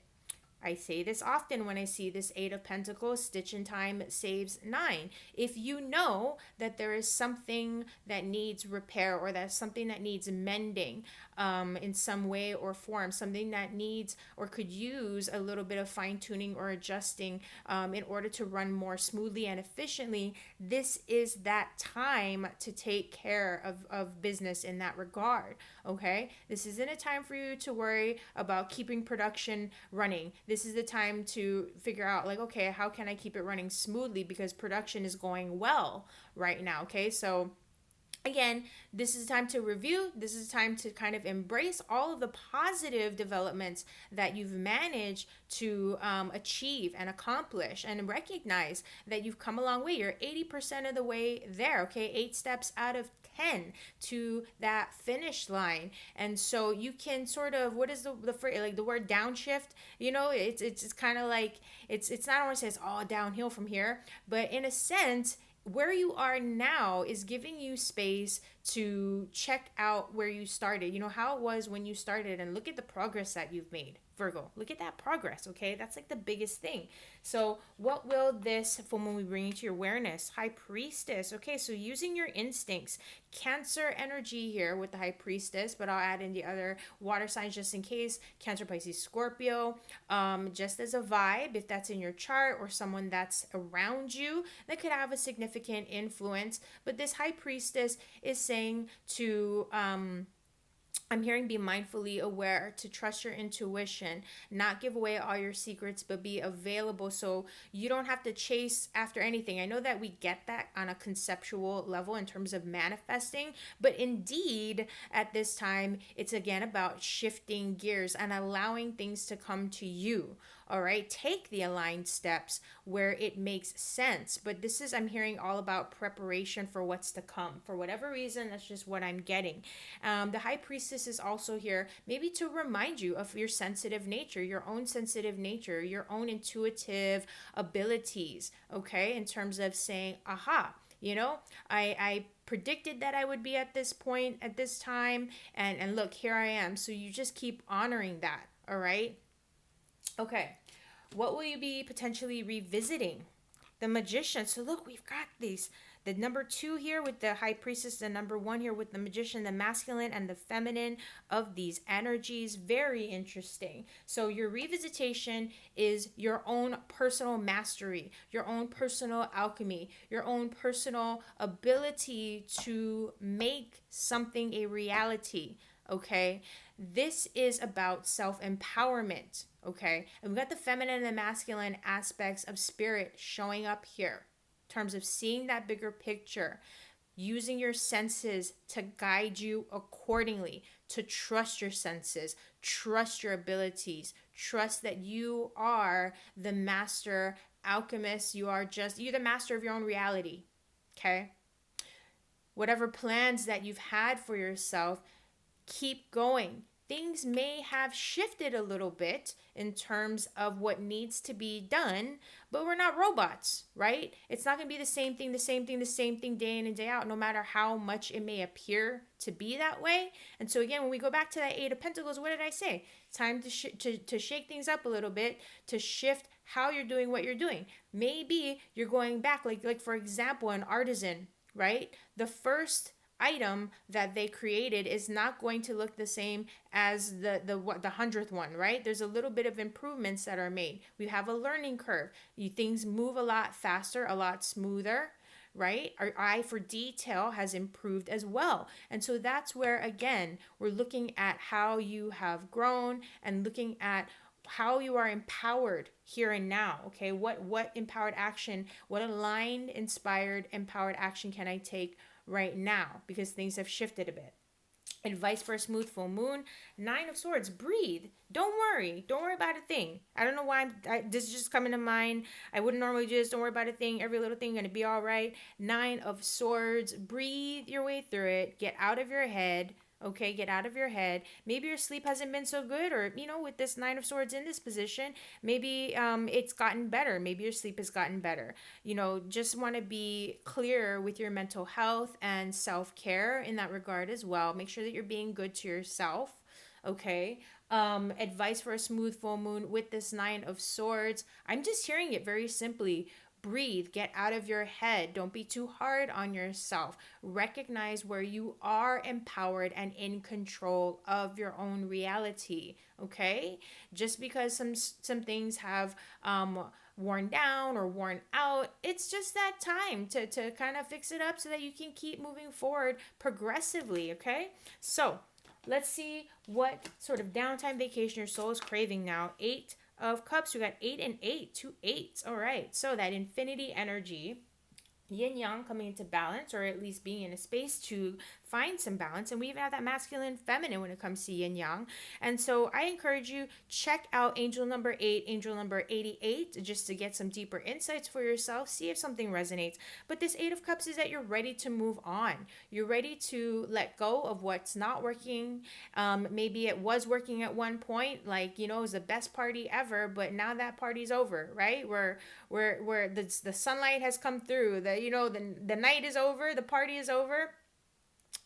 I say this often when I see this Eight of Pentacles, stitch in time saves nine. If you know that there is something that needs repair, or that's something that needs mending in some way or form, something that needs or could use a little bit of fine tuning or adjusting in order to run more smoothly and efficiently, this is that time to take care of business in that regard, okay? This isn't a time for you to worry about keeping production running. this is the time to figure out like, okay, how can I keep it running smoothly, because production is going well right now. Okay, so again, this is time to review. This is time to kind of embrace all of the positive developments that you've managed to achieve and accomplish, and recognize that you've come a long way. You're 80% of the way there, okay? 8 steps out of 10 to that finish line. And so you can sort of, what is the phrase, like the word downshift, you know, it's kind of like, it's not, I want to say it's all downhill from here, but in a sense, where you are now is giving you space to check out where you started, you know, how it was when you started, and look at the progress that you've made. Virgo, look at that progress, okay? That's like the biggest thing. So what will this full moon be bringing to your awareness? High Priestess, okay? So using your instincts, Cancer energy here with the High Priestess, but I'll add in the other water signs just in case. Cancer, Pisces, Scorpio, just as a vibe, if that's in your chart or someone that's around you, that could have a significant influence. But this High Priestess is saying to I'm hearing be mindfully aware, to trust your intuition, not give away all your secrets, but be available so you don't have to chase after anything. I know that we get that on a conceptual level in terms of manifesting, but indeed at this time, it's again about shifting gears and allowing things to come to you. All right, take the aligned steps where it makes sense. But this is, I'm hearing all about preparation for what's to come. For whatever reason, that's just what I'm getting. The High Priestess is also here, maybe to remind you of your sensitive nature, your own sensitive nature, your own intuitive abilities, okay, in terms of saying, aha, you know, I predicted that I would be at this point at this time, and look, here I am. So you just keep honoring that, all right? Okay, what will you be potentially revisiting? The Magician. So look, we've got these. The number 2 here with the High Priestess, the number 1 here with the Magician, the masculine and the feminine of these energies. Very interesting. So your revisitation is your own personal mastery, your own personal alchemy, your own personal ability to make something a reality. Okay, this is about self-empowerment. Okay, and we've got the feminine and the masculine aspects of spirit showing up here in terms of seeing that bigger picture, using your senses to guide you accordingly, to trust your senses, trust your abilities, trust that you are the master alchemist. You're the master of your own reality. Okay, whatever plans that you've had for yourself, keep going. Things may have shifted a little bit in terms of what needs to be done, but we're not robots, right? It's not going to be the same thing day in and day out, no matter how much it may appear to be that way. And so again, when we go back to that 8 of Pentacles, what did I say? Time to shake things up a little bit, to shift how you're doing what you're doing. Maybe you're going back, like for example, an artisan, right? The first item that they created is not going to look the same as the 100th one, right? There's a little bit of improvements that are made. We have a learning curve. Things move a lot faster, a lot smoother, right? Our eye for detail has improved as well. And so that's where, again, we're looking at how you have grown and looking at how you are empowered here and now. Okay, what empowered action, what aligned, inspired, empowered action can I take right now, because things have shifted a bit. Advice for a smooth full moon. 9 of Swords. Breathe. Don't worry about a thing. I don't know why this is just coming to mind. I wouldn't normally do this. Don't worry about a thing. Every little thing going to be all right. 9 of Swords. Breathe your way through it. Get out of your head. Okay, get out of your head. Maybe your sleep hasn't been so good, or, you know, with this 9 of Swords in this position, maybe it's gotten better. Maybe your sleep has gotten better. You know, just want to be clear with your mental health and self-care in that regard as well. Make sure that you're being good to yourself. Okay. Advice for a smooth full moon with this 9 of Swords. I'm just hearing it very simply. Breathe, get out of your head. Don't be too hard on yourself. Recognize where you are empowered and in control of your own reality, okay? Just because some things have worn down or worn out, it's just that time to kind of fix it up so that you can keep moving forward progressively, okay? So let's see what sort of downtime vacation your soul is craving now. 8 of Cups. We got 8 and 8, 2 8s. All right. So that infinity energy, yin yang coming into balance, or at least being in a space to find some balance. And we even have that masculine feminine when it comes to yin yang. And so I encourage you, check out angel number 8, angel number 88, just to get some deeper insights for yourself. See if something resonates. But this 8 of Cups is that you're ready to move on. You're ready to let go of what's not working. Maybe it was working at one point, like, you know, it was the best party ever, but now that party's over, right? Where the sunlight has come through, the night is over, the party is over.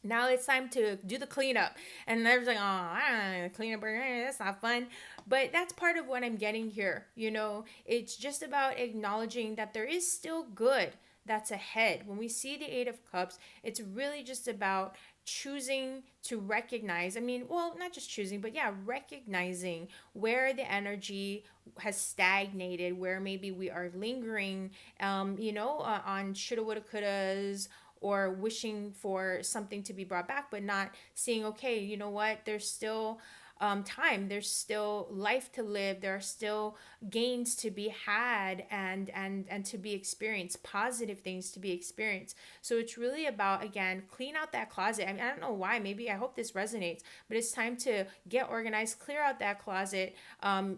Now it's time to do the cleanup. And there's like, oh, I don't know, cleanup, that's not fun. But that's part of what I'm getting here. You know, it's just about acknowledging that there is still good that's ahead. When we see the 8 of Cups, it's really just about choosing to recognize, not just choosing, but yeah, recognizing where the energy has stagnated, where maybe we are lingering, on shoulda, woulda, couldas, or wishing for something to be brought back, but not seeing, okay, you know what, there's still time, there's still life to live, there are still gains to be had, and to be experienced, positive things to be experienced. So it's really about, again, clean out that closet. I don't know why, maybe I hope this resonates, but it's time to get organized, clear out that closet,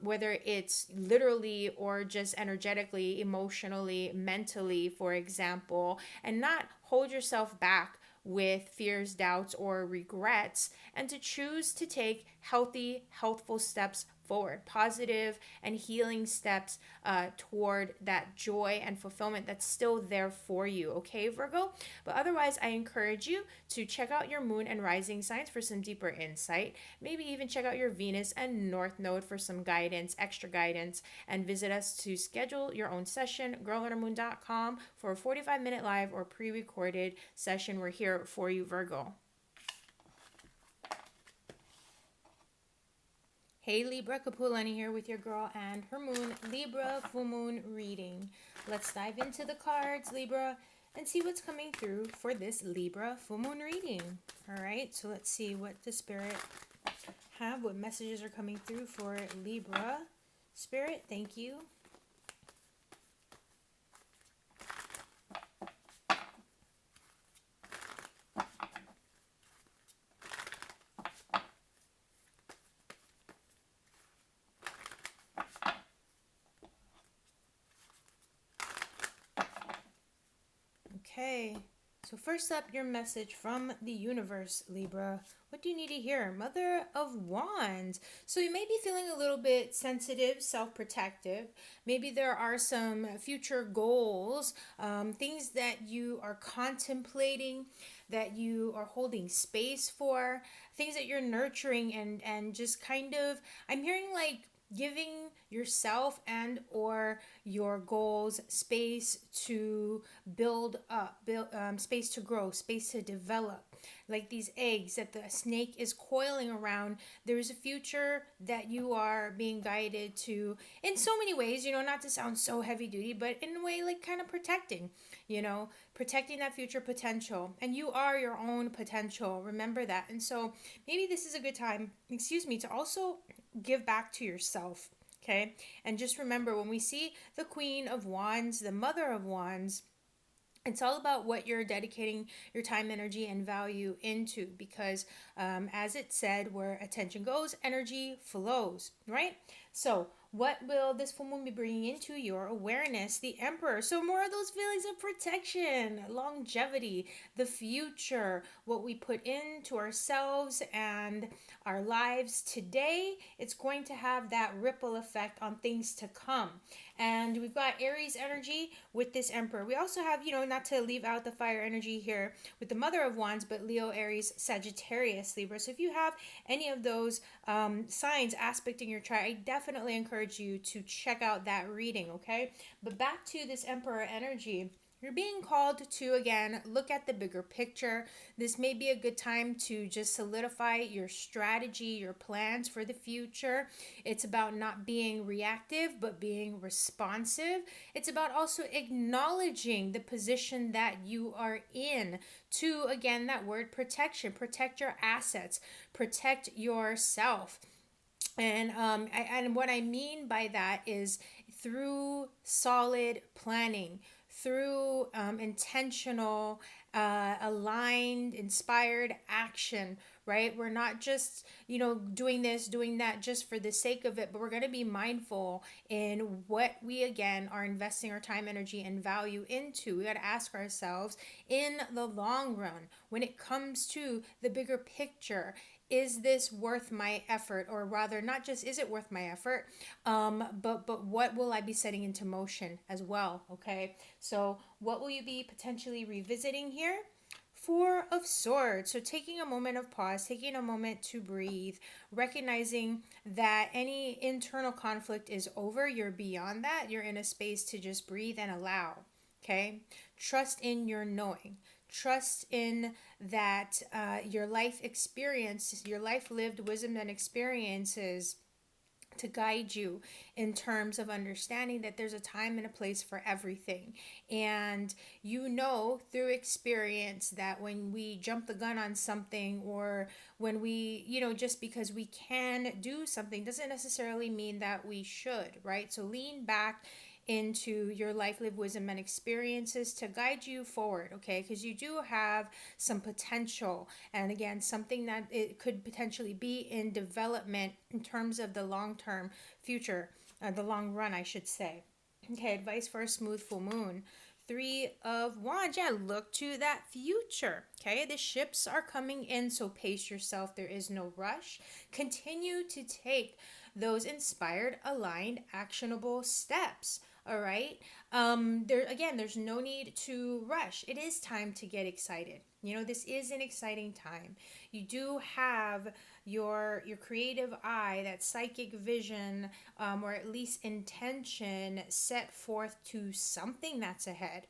whether it's literally or just energetically, emotionally, mentally, for example, and not hold yourself back with fears, doubts, or regrets, and to choose to take healthy, healthful steps forward, positive and healing steps toward that joy and fulfillment that's still there for you, okay, Virgo? But otherwise, I encourage you to check out your moon and rising signs for some deeper insight. Maybe even check out your Venus and North Node for some guidance, extra guidance, and visit us to schedule your own session, girlundermoon.com, for a 45-minute live or pre-recorded session. We're here for you, Virgo. Hey Libra, Kapualani here with your girl and her moon, Libra full moon reading. Let's dive into the cards, Libra, and see what's coming through for this Libra full moon reading. All right, so let's see what the Spirit have, what messages are coming through for Libra. Spirit, thank you. Okay, so first up, your message from the universe, Libra. What do you need to hear? Mother of Wands. So you may be feeling a little bit sensitive, self-protective. Maybe there are some future goals, things that you are contemplating, that you are holding space for, things that you're nurturing, and just kind of, I'm hearing like giving yourself and or your goals space to build up, space to grow, space to develop. Like these eggs that the snake is coiling around, there's a future that you are being guided to in so many ways, not to sound so heavy duty, but in a way like kind of protecting, protecting that future potential. And you are your own potential. Remember that. And so maybe this is a good time, to also give back to yourself. Okay. And just remember, when we see the Queen of Wands, the Mother of Wands, it's all about what you're dedicating your time, energy, and value into, because as it said, where attention goes, energy flows, right? So what will this full moon be bringing into your awareness? The Emperor. So more of those feelings of protection, longevity, the future, what we put into ourselves and our lives today, it's going to have that ripple effect on things to come. And we've got Aries energy with this Emperor. We also have, not to leave out the fire energy here with the Mother of Wands, but Leo, Aries, Sagittarius, Libra. So if you have any of those signs aspecting your chart, I definitely encourage you to check out that reading, okay? But back to this Emperor energy. You're being called to, again, look at the bigger picture. This may be a good time to just solidify your strategy, your plans for the future. It's about not being reactive, but being responsive. It's about also acknowledging the position that you are in to, again, that word protection. Protect your assets. Protect yourself. And what I mean by that is through solid planning, through intentional, aligned, inspired action, right? We're not just, doing this, doing that just for the sake of it, but we're going to be mindful in what we, again, are investing our time, energy, and value into. We got to ask ourselves in the long run, when it comes to the bigger picture, is this worth my effort? Or rather, not just is it worth my effort, but what will I be setting into motion as well? Okay, so what will you be potentially revisiting here? Four of Swords. So taking a moment of pause, taking a moment to breathe, recognizing that any internal conflict is over. You're beyond that. You're in a space to just breathe and allow. Okay, trust in your knowing. Trust in that your life experience, your life lived wisdom and experiences to guide you in terms of understanding that there's a time and a place for everything. And through experience that when we jump the gun on something, or when we, just because we can do something doesn't necessarily mean that we should, right? So lean back into your life lived wisdom and experiences to guide you forward, okay? Because you do have some potential, and again, something that it could potentially be in development in terms of the long term future, the long run, I should say. Okay, advice for a smooth full moon. Three of Wands. Yeah, look to that future. Okay, the ships are coming in, so pace yourself. There is no rush. Continue to take those inspired, aligned, actionable steps. All right. There's no need to rush. It is time to get excited. This is an exciting time. You do have your creative eye, that psychic vision, or at least intention set forth to something that's ahead,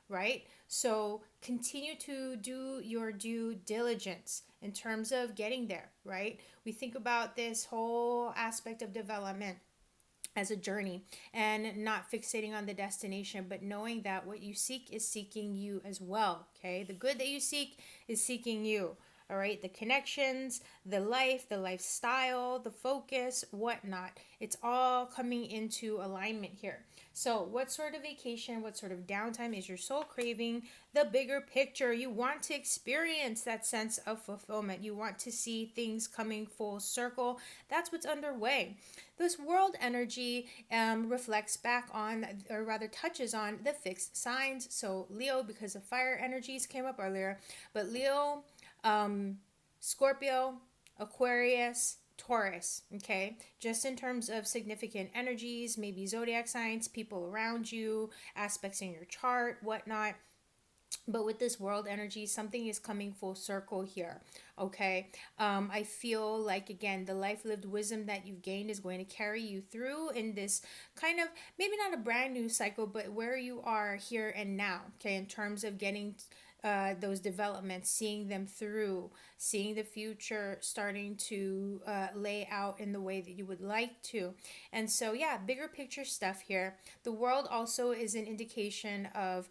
right? So continue to do your due diligence in terms of getting there, right? We think about this whole aspect of development as a journey, and not fixating on the destination, but knowing that what you seek is seeking you as well. Okay, the good that you seek is seeking you. All right, the connections, the life, the lifestyle, the focus, whatnot, it's all coming into alignment here. So what sort of vacation, what sort of downtime is your soul craving? The bigger picture. You want to experience that sense of fulfillment. You want to see things coming full circle. That's what's underway. This world energy reflects back on, or rather touches on, the fixed signs. So Leo, because the fire energies came up earlier, but Leo, Scorpio, Aquarius, Taurus, okay? Just in terms of significant energies, maybe zodiac signs, people around you, aspects in your chart, whatnot. But with this world energy, something is coming full circle here, okay? I feel like, again, the life lived wisdom that you've gained is going to carry you through in this kind of, maybe not a brand new cycle, but where you are here and now, okay? In terms of getting those developments, seeing them through, seeing the future starting to lay out in the way that you would like to. And so, yeah, bigger picture stuff here. The world also is an indication of,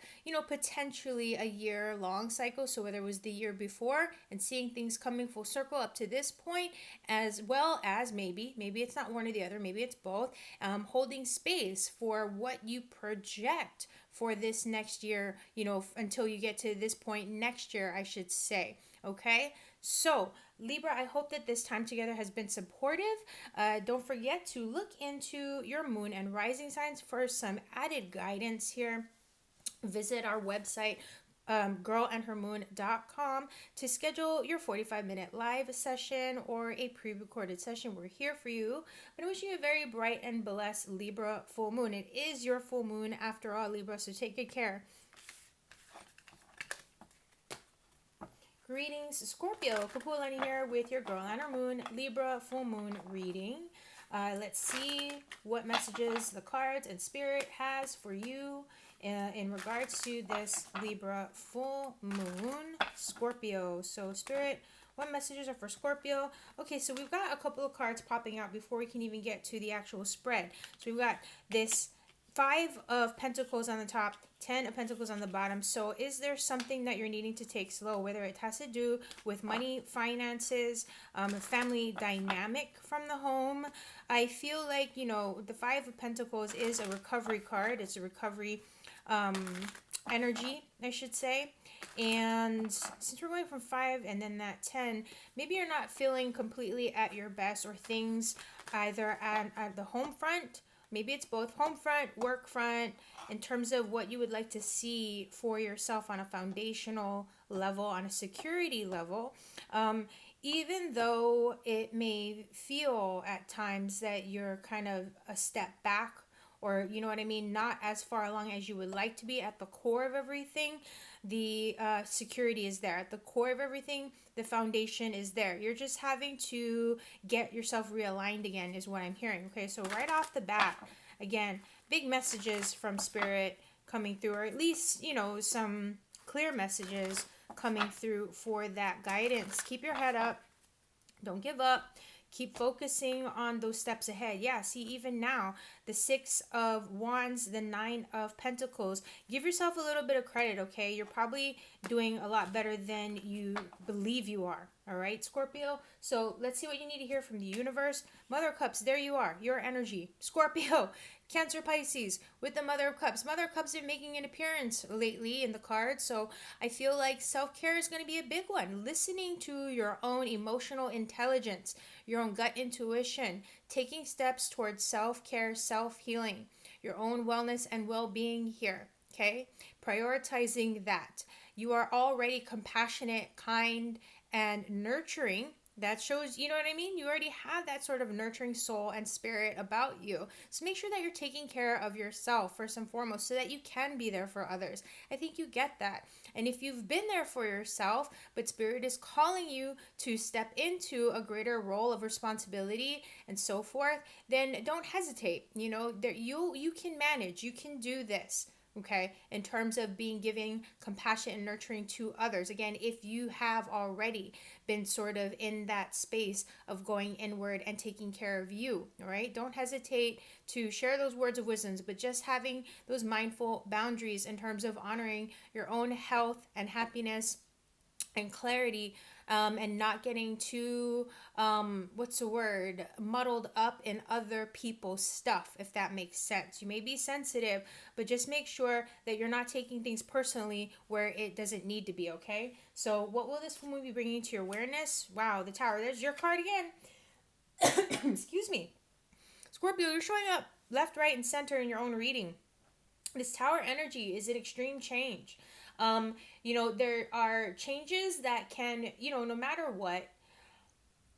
potentially a year long cycle. So whether it was the year before and seeing things coming full circle up to this point, as well as maybe it's not one or the other, maybe it's both, holding space for what you project for this next year, until you get to this point next year, I should say. Okay, so Libra, I hope that this time together has been supportive. Don't forget to look into your moon and rising signs for some added guidance here. Visit our website, girlandhermoon.com, to schedule your 45-minute live session or a pre-recorded session. We're here for you. But I wish you a very bright and blessed Libra full moon. It is your full moon after all, Libra, so take good care. Greetings, Scorpio. Kapualani here with your Girl and Her Moon Libra full moon reading. Let's see what messages the cards and spirit has for you in regards to this Libra full moon, Scorpio. So spirit, what messages are for Scorpio? Okay, so we've got a couple of cards popping out before we can even get to the actual spread. So we've got this Five of Pentacles on the top, 10 of Pentacles on the bottom. So is there something that you're needing to take slow, whether it has to do with money, finances, a family dynamic from the home? I feel like, you know, the Five of Pentacles is a recovery card. It's a recovery energy, I should say. And since we're going from 5 and then that 10, maybe you're not feeling completely at your best, or things either at the home front. Maybe it's both home front, work front, in terms of what you would like to see for yourself on a foundational level, on a security level. Even though it may feel at times that you're kind of a step back, or you know what I mean, not as far along as you would like to be, at the core of everything, the security is there. At the core of everything, the foundation is there. You're just having to get yourself realigned again, is what I'm hearing. Okay, so right off the bat, again, big messages from Spirit coming through, or at least, you know, some clear messages coming through for that guidance. Keep your head up. Don't give up. Keep focusing on those steps ahead. Yeah, see, even now, the 6 of Wands, the 9 of Pentacles. Give yourself a little bit of credit, okay? You're probably doing a lot better than you believe you are. All right, Scorpio? So let's see what you need to hear from the universe. Mother of Cups, there you are. Your energy. Scorpio, Cancer, Pisces, with the Mother of Cups. Mother of Cups are making an appearance lately in the cards, so I feel like self-care is going to be a big one. Listening to your own emotional intelligence, your own gut intuition, taking steps towards self-care, self-healing, your own wellness and well-being here, okay? Prioritizing that. You are already compassionate, kind, and nurturing. That shows, you know what I mean? You already have that sort of nurturing soul and spirit about you. So make sure that you're taking care of yourself first and foremost, so that you can be there for others. I think you get that. And if you've been there for yourself, but Spirit is calling you to step into a greater role of responsibility and so forth, then don't hesitate. You know, that you can manage, you can do this. Okay, in terms of being giving compassion and nurturing to others. Again, if you have already been sort of in that space of going inward and taking care of you, all right, don't hesitate to share those words of wisdoms, but just having those mindful boundaries in terms of honoring your own health and happiness and clarity, and not getting too muddled up in other people's stuff, if that makes sense. You may be sensitive, but just make sure that you're not taking things personally where it doesn't need to be. Okay, so what will this one be bringing to your awareness? Wow, the Tower, there's your card again. Excuse me, Scorpio, you're showing up left, right, and center in your own reading. This Tower energy is an extreme change. You know, there are changes that can, you know, no matter what,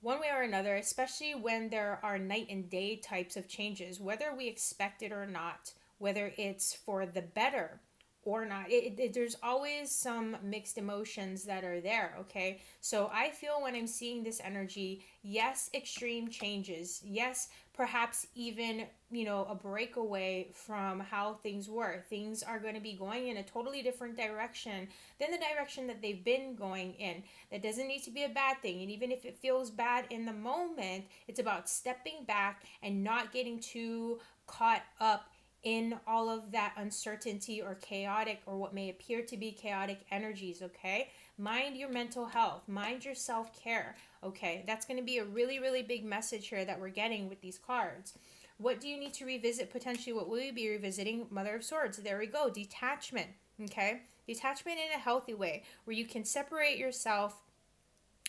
one way or another, especially when there are night and day types of changes, whether we expect it or not, whether it's for the better or not, there's always some mixed emotions that are there, okay? So I feel when I'm seeing this energy, yes, extreme changes, yes, perhaps even, you know, a breakaway from how things were. Things are going to be going in a totally different direction than the direction that they've been going in. That doesn't need to be a bad thing. And even if it feels bad in the moment, it's about stepping back and not getting too caught up in all of that uncertainty or chaotic, or what may appear to be chaotic energies, okay? Mind your mental health, mind your self-care, okay? That's going to be a really, really big message here that we're getting with these cards. What do you need to revisit potentially? What will you be revisiting? Mother of Swords, there we go. Detachment, okay? Detachment in a healthy way, where you can separate yourself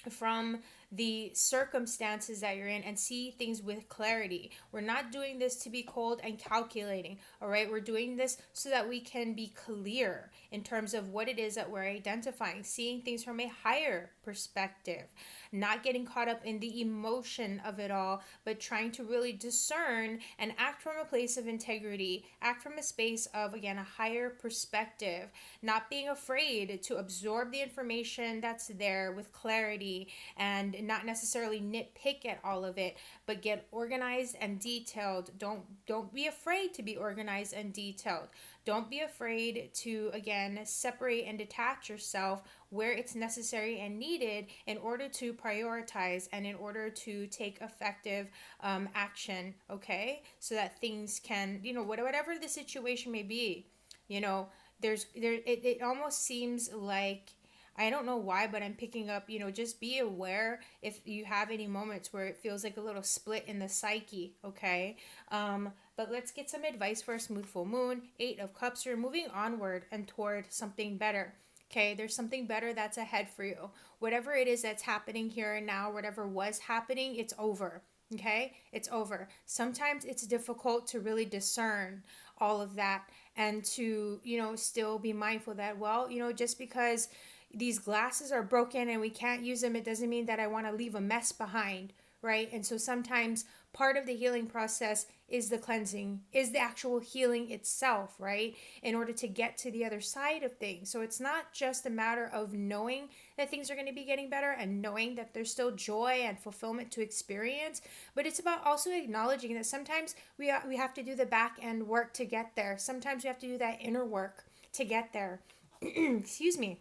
from the circumstances that you're in and see things with clarity. We're not doing this to be cold and calculating, all right? We're doing this so that we can be clear in terms of what it is that we're identifying, seeing things from a higher perspective, not getting caught up in the emotion of it all, but trying to really discern and act from a place of integrity, act from a space of, again, a higher perspective, not being afraid to absorb the information that's there with clarity, and not necessarily nitpick at all of it, but get organized and detailed. Don't be afraid to be organized and detailed. Don't be afraid to, again, separate and detach yourself where it's necessary and needed in order to prioritize and in order to take effective action, okay? So that things can, whatever the situation may be, you know, it almost seems like, I don't know why, but I'm picking up, just be aware if you have any moments where it feels like a little split in the psyche, okay? But let's get some advice for a smooth full moon. 8 of Cups, you're moving onward and toward something better. Okay, there's something better that's ahead for you. Whatever it is that's happening here and now, whatever was happening, it's over. Okay, it's over. Sometimes it's difficult to really discern all of that and to, still be mindful that, well, just because these glasses are broken and we can't use them, it doesn't mean that I want to leave a mess behind, right? And so sometimes part of the healing process is the cleansing, is the actual healing itself, right? In order to get to the other side of things. So it's not just a matter of knowing that things are going to be getting better and knowing that there's still joy and fulfillment to experience, but it's about also acknowledging that sometimes we have to do the back end work to get there. Sometimes we have to do that inner work to get there. Excuse me.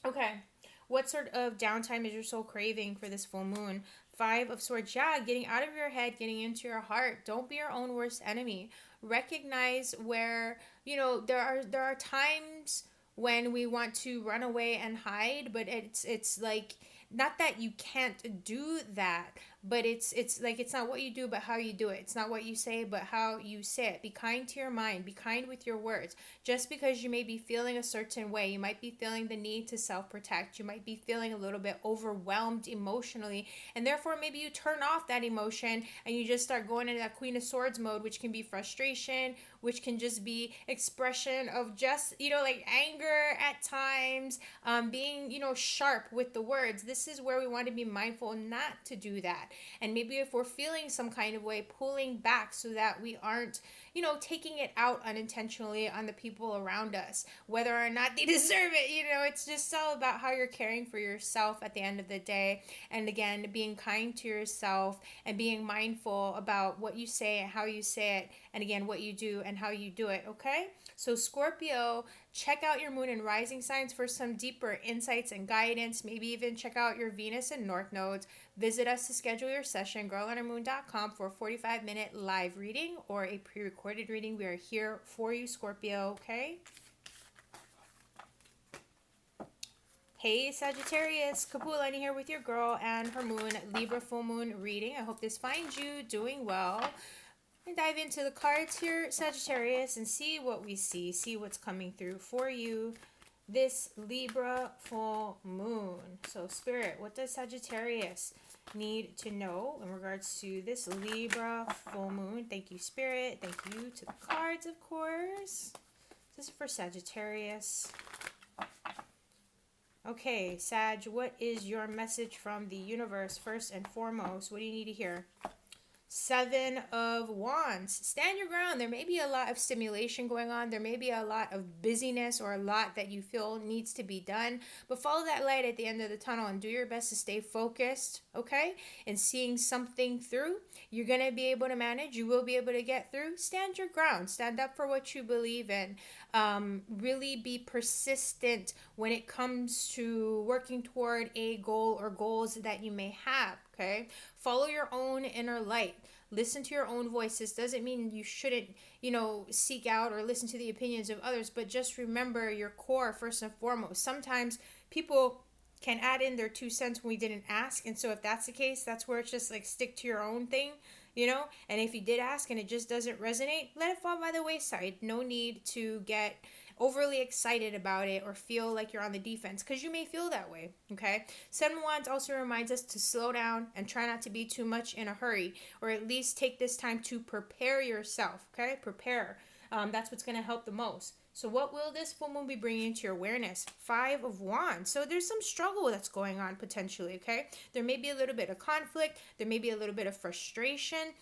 Okay. What sort of downtime is your soul craving for this full moon? 5 of Swords. Yeah, getting out of your head, getting into your heart. Don't be your own worst enemy. Recognize where, there are times when we want to run away and hide, but it's like, not that you can't do that, but it's like, it's not what you do but how you do it. It's not what you say but how you say it. Be kind to your mind, be kind with your words. Just because you may be feeling a certain way, you might be feeling the need to self-protect, you might be feeling a little bit overwhelmed emotionally, and therefore maybe you turn off that emotion and you just start going into that Queen of Swords mode, which can be frustration, which can just be expression of just, like anger at times, being, sharp with the words. This is where we want to be mindful not to do that. And maybe if we're feeling some kind of way, pulling back so that we aren't, taking it out unintentionally on the people around us, whether or not they deserve it. It's just all about how you're caring for yourself at the end of the day. And again, being kind to yourself and being mindful about what you say and how you say it. And again, what you do and how you do it. Okay. So Scorpio, check out your moon and rising signs for some deeper insights and guidance. Maybe even check out your Venus and North nodes. Visit us to schedule your session, girlonhermoon.com, for a 45-minute live reading or a pre-recorded reading. We are here for you, Scorpio, okay? Hey, Sagittarius, Kapualani here with your girl and her moon, Libra full moon reading. I hope this finds you doing well. And dive into the cards here, Sagittarius, and see what we see what's coming through for you this Libra full moon. So Spirit, what does Sagittarius need to know in regards to this Libra full moon? Thank you, Spirit. Thank you to the cards, of course. This is for Sagittarius. Okay, Sag, what is your message from the universe first and foremost? What do you need to hear? 7 of Wands. Stand your ground. There may be a lot of stimulation going on. There may be a lot of busyness or a lot that you feel needs to be done. But follow that light at the end of the tunnel and do your best to stay focused, okay? And seeing something through. You're going to be able to manage. You will be able to get through. Stand your ground. Stand up for what you believe in. Really be persistent when it comes to working toward a goal or goals that you may have, okay? Follow your own inner light. Listen to your own voice. This doesn't mean you shouldn't, seek out or listen to the opinions of others, but just remember your core first and foremost. Sometimes people can add in their 2 cents when we didn't ask, and so if that's the case, that's where it's just like stick to your own thing, and if you did ask and it just doesn't resonate, let it fall by the wayside. No need to get overly excited about it or feel like you're on the defense, because you may feel that way, okay? 7 of Wands also reminds us to slow down and try not to be too much in a hurry, or at least take this time to prepare yourself, okay? Prepare. That's what's going to help the most. So what will this full moon be bringing into your awareness? 5 of Wands. So there's some struggle that's going on potentially, okay? There may be a little bit of conflict. There may be a little bit of frustration.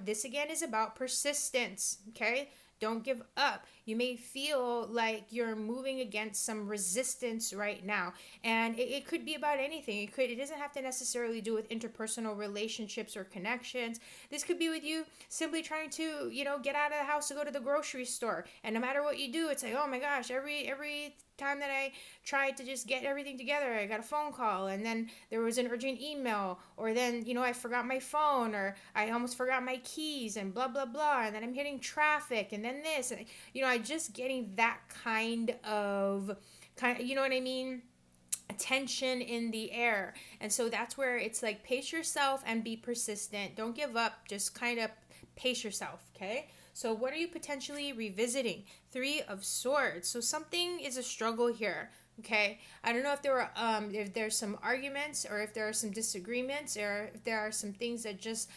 This again is about persistence, okay? Don't give up. You may feel like you're moving against some resistance right now. And it could be about anything. It doesn't have to necessarily do with interpersonal relationships or connections. This could be with you simply trying to, get out of the house to go to the grocery store. And no matter what you do, it's like, oh my gosh, every time that I tried to just get everything together, I got a phone call, and then there was an urgent email, or then I forgot my phone, or I almost forgot my keys, and blah blah blah, and then I'm hitting traffic, and then this, and I just getting that kind of you know what I mean, tension in the air. And so that's where it's like, pace yourself and be persistent. Don't give up, just kind of pace yourself. Okay, so what are you potentially revisiting? 3 of Swords. So something is a struggle here. Okay, I don't know if if there's some arguments, or if there are some disagreements, or if there are some things that just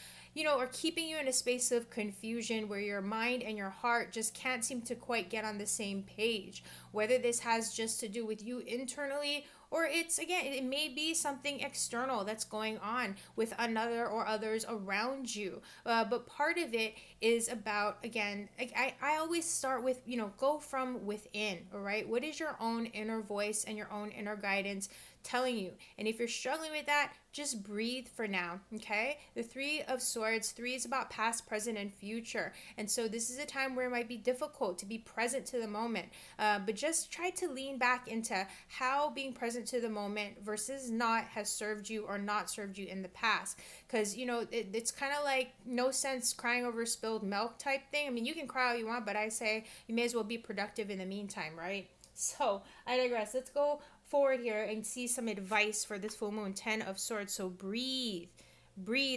are keeping you in a space of confusion, where your mind and your heart just can't seem to quite get on the same page. Whether this has just to do with you internally, or it may be something external that's going on with another or others around you. But part of it is about, again, I always start with, go from within, all right? What is your own inner voice and your own inner guidance telling you? And if you're struggling with that, just breathe for now, okay? The 3 of Swords, 3 is about past, present, and future. And so this is a time where it might be difficult to be present to the moment. But just try to lean back into how being present to the moment versus not has served you or not served you in the past. Because, it's kind of like no sense crying over spilled milk type thing. I mean, you can cry all you want, but I say you may as well be productive in the meantime, right? So I digress. Let's go forward here and see some advice for this full moon. 10 of Swords. So breathe,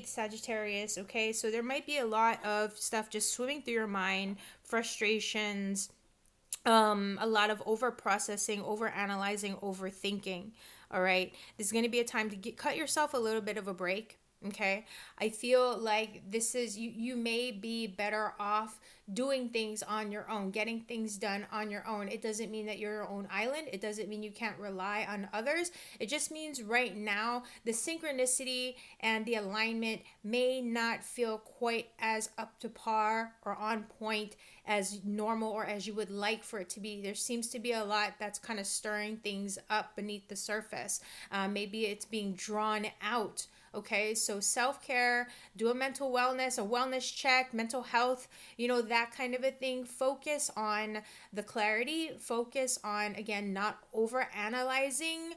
Sagittarius. Okay, so there might be a lot of stuff just swimming through your mind, frustrations, a lot of over processing, over analyzing, overthinking. All right, this is going to be a time to cut yourself a little bit of a break. Okay, I feel like this is you may be better off doing things on your own, getting things done on your own. It doesn't mean that you're your own island. It doesn't mean you can't rely on others. It just means right now the synchronicity and the alignment may not feel quite as up to par or on point as normal, or as you would like for it to be. There seems to be a lot that's kind of stirring things up beneath the surface. Maybe it's being drawn out. Okay, so self-care, do a mental wellness, a wellness check, mental health, that kind of a thing. Focus on the clarity, focus on, again, not over analyzing,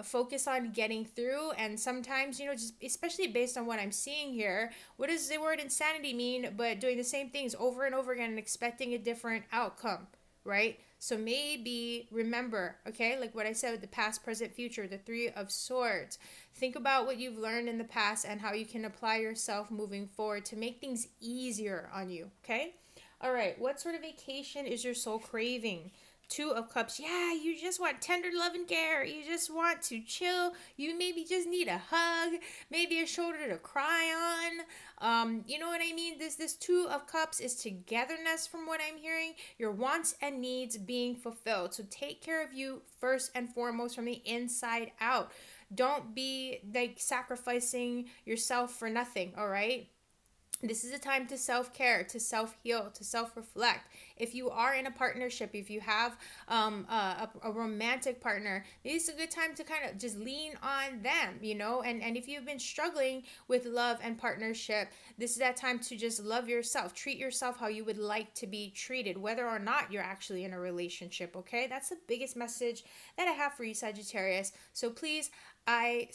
focus on getting through. And sometimes, just especially based on what I'm seeing here, what does the word insanity mean but doing the same things over and over again and expecting a different outcome, right? So maybe remember, okay, like what I said with the past, present, future, the 3 of Swords. Think about what you've learned in the past and how you can apply yourself moving forward to make things easier on you, okay? All right, what sort of vacation is your soul craving? 2 of Cups. Yeah, you just want tender love and care. You just want to chill. You maybe just need a hug, maybe a shoulder to cry on. You know what I mean? This 2 of Cups is togetherness from what I'm hearing. Your wants and needs being fulfilled. So take care of you first and foremost from the inside out. Don't be like sacrificing yourself for nothing, all right? This is a time to self-care, to self-heal, to self-reflect. If you are in a partnership, if you have a romantic partner, maybe it's a good time to kind of just lean on them, and if you've been struggling with love and partnership, this is that time to just love yourself. Treat yourself how you would like to be treated, whether or not you're actually in a relationship, okay? That's the biggest message that I have for you, Sagittarius. So please, I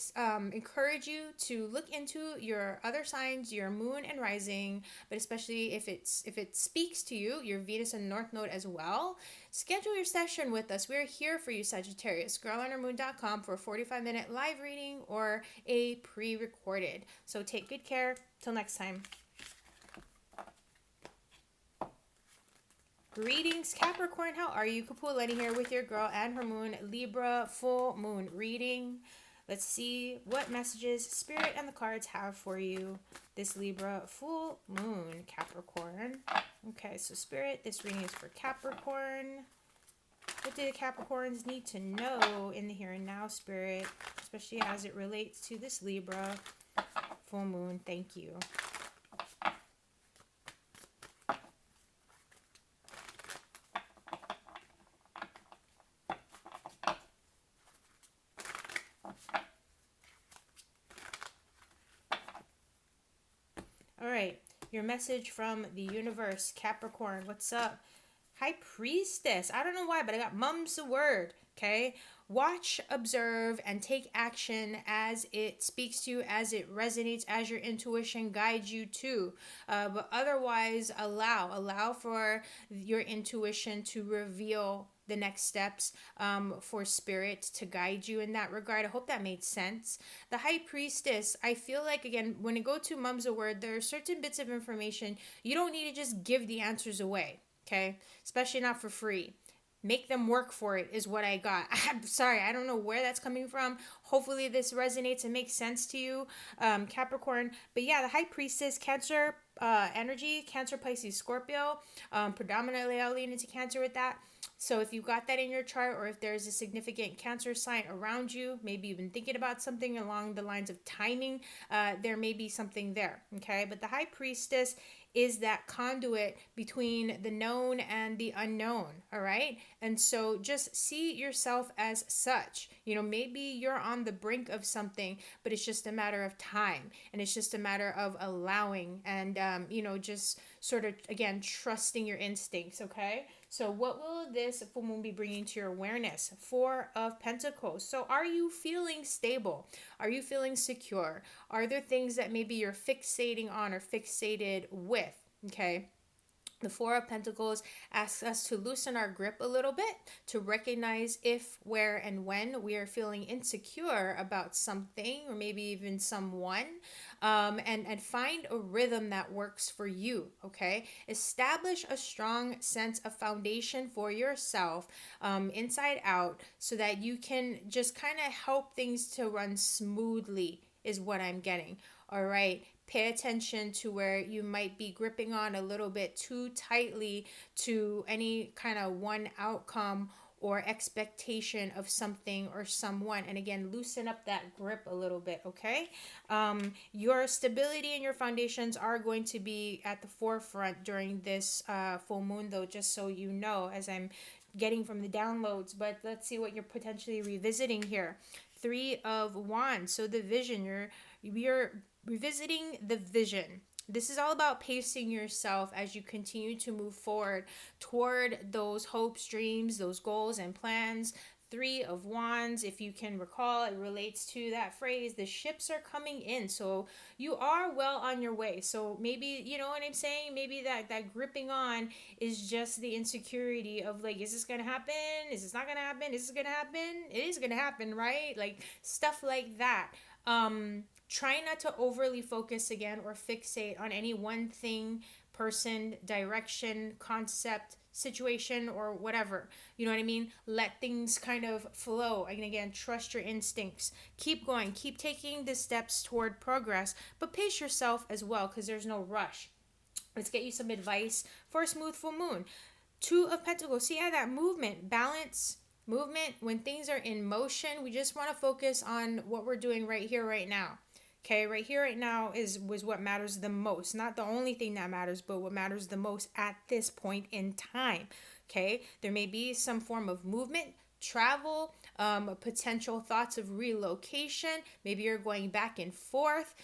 encourage you to look into your other signs, your moon and rising, but especially if it speaks to you, your Venus and North Node as well. Schedule your session with us. We're here for you, Sagittarius. girlonhermoon.com for a 45-minute live reading or a pre-recorded. So take good care. Till next time. Greetings, Capricorn. How are you? Kapualani here with your girl and her moon, Libra full moon reading. Let's see what messages Spirit and the cards have for you this Libra full moon, Capricorn. Okay, so Spirit, this reading is for Capricorn. What do the Capricorns need to know in the here and now, Spirit, especially as it relates to this Libra full moon? Thank you. your message from the universe. Capricorn, what's up? High Priestess. I don't know why, but I got mum's the word. Okay. Watch, observe, and take action as it speaks to you, as it resonates, as your intuition guides you to. But otherwise, allow for your intuition to reveal the next steps, for spirit to guide you in that regard. I hope that made sense. The High Priestess, I feel like, again, when you go to Mum's a Word, there are certain bits of information you don't need to just give the answers away. Okay, especially not for free. Make them work for it is what I got. I'm sorry, I don't know where that's coming from. Hopefully this resonates and makes sense to you, Capricorn. But yeah, the High Priestess, Cancer energy, Cancer, Pisces, Scorpio. Predominantly, I'll lean into Cancer with that. So if you've got that in your chart, or if there's a significant Cancer sign around you, maybe you've been thinking about something along the lines of timing, there may be something there, okay? But the High Priestess is that conduit between the known and the unknown, all right? And so just see yourself as such. You know, maybe you're on the brink of something, but it's just a matter of time, and it's just a matter of allowing and, just sort of, again, trusting your instincts, okay? So what will this full moon be bringing to your awareness? Four of Pentacles. So are you feeling stable? Are you feeling secure? Are there things that maybe you're fixating on or fixated with? Okay. The Four of Pentacles asks us to loosen our grip a little bit, to recognize if, where, and when we are feeling insecure about something or maybe even someone, and find a rhythm that works for you, okay? Establish a strong sense of foundation for yourself, inside out, so that you can just kind of help things to run smoothly is what I'm getting, all right? Pay attention to where you might be gripping on a little bit too tightly to any kind of one outcome or expectation of something or someone. And again, loosen up that grip a little bit, okay? Your stability and your foundations are going to be at the forefront during this full moon, though, just so you know, as I'm getting from the downloads. But let's see what you're potentially revisiting here. Three of Wands. So the vision, you're revisiting the vision. This is all about pacing yourself as you continue to move forward toward those hopes, dreams, those goals and plans. Three of Wands, if you can recall, it relates to that phrase, the ships are coming in. So you are well on your way. So maybe, you know what I'm saying? Maybe that gripping on is just the insecurity of like, is this going to happen? Is this not going to happen? Is this going to happen? It is going to happen, right? Like stuff like that. Try not to overly focus again or fixate on any one thing, person, direction, concept, situation, or whatever. You know what I mean? Let things kind of flow. And again, trust your instincts. Keep going. Keep taking the steps toward progress, but pace yourself as well because there's no rush. Let's get you some advice for a smooth full moon. Two of Pentacles. See, that movement, balance, movement. When things are in motion, we just want to focus on what we're doing right here, right now. Okay, right here, right now was what matters the most. Not the only thing that matters, but what matters the most at this point in time. Okay, there may be some form of movement, travel, potential thoughts of relocation. Maybe you're going back and forth,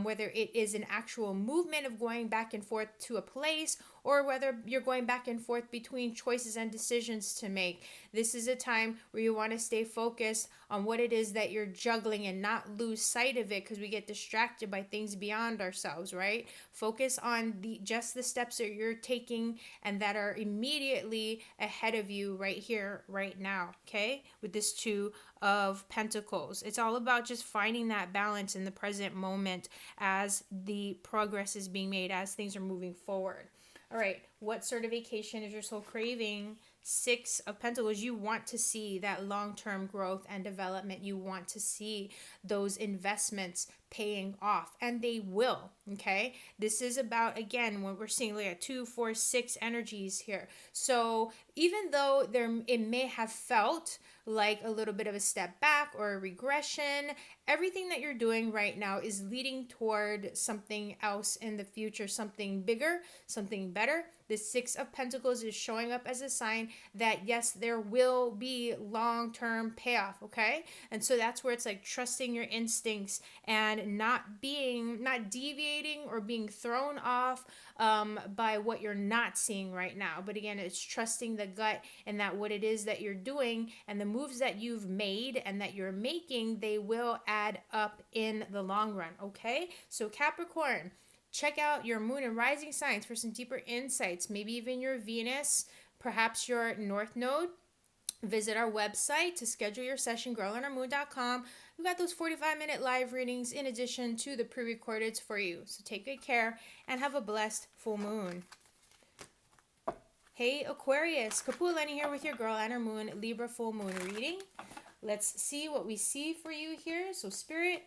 whether it is an actual movement of going back and forth to a place, or whether you're going back and forth between choices and decisions to make. This is a time where you want to stay focused on what it is that you're juggling and not lose sight of it, because we get distracted by things beyond ourselves, right? Focus on just the steps that you're taking and that are immediately ahead of you right here, right now, okay? With this Two of Pentacles. It's all about just finding that balance in the present moment as the progress is being made, as things are moving forward. All right, what sort of vacation is your soul craving? Six of Pentacles. You want to see that long-term growth and development. You want to see those investments paying off, and they will, okay? This is about, again, when we're seeing like a 2, 4, 6 energies here. So even though it may have felt like a little bit of a step back or a regression, everything that you're doing right now is leading toward something else in the future, something bigger, something better. The Six of Pentacles is showing up as a sign that yes, there will be long-term payoff, okay? And so that's where it's like trusting your instincts and not deviating or being thrown off by what you're not seeing right now. But again, it's trusting the gut and that what it is that you're doing and the moves that you've made and that you're making, they will add up in the long run, okay? So Capricorn, check out your moon and rising signs for some deeper insights, maybe even your Venus, perhaps your North Node. Visit our website to schedule your session, girlonhermoon.com. We've got those 45-minute live readings in addition to the pre-recordeds for you. So take good care and have a blessed full moon. Hey Aquarius, Kapualani here with your girl and her moon Libra full moon reading. Let's see what we see for you here. So spirit,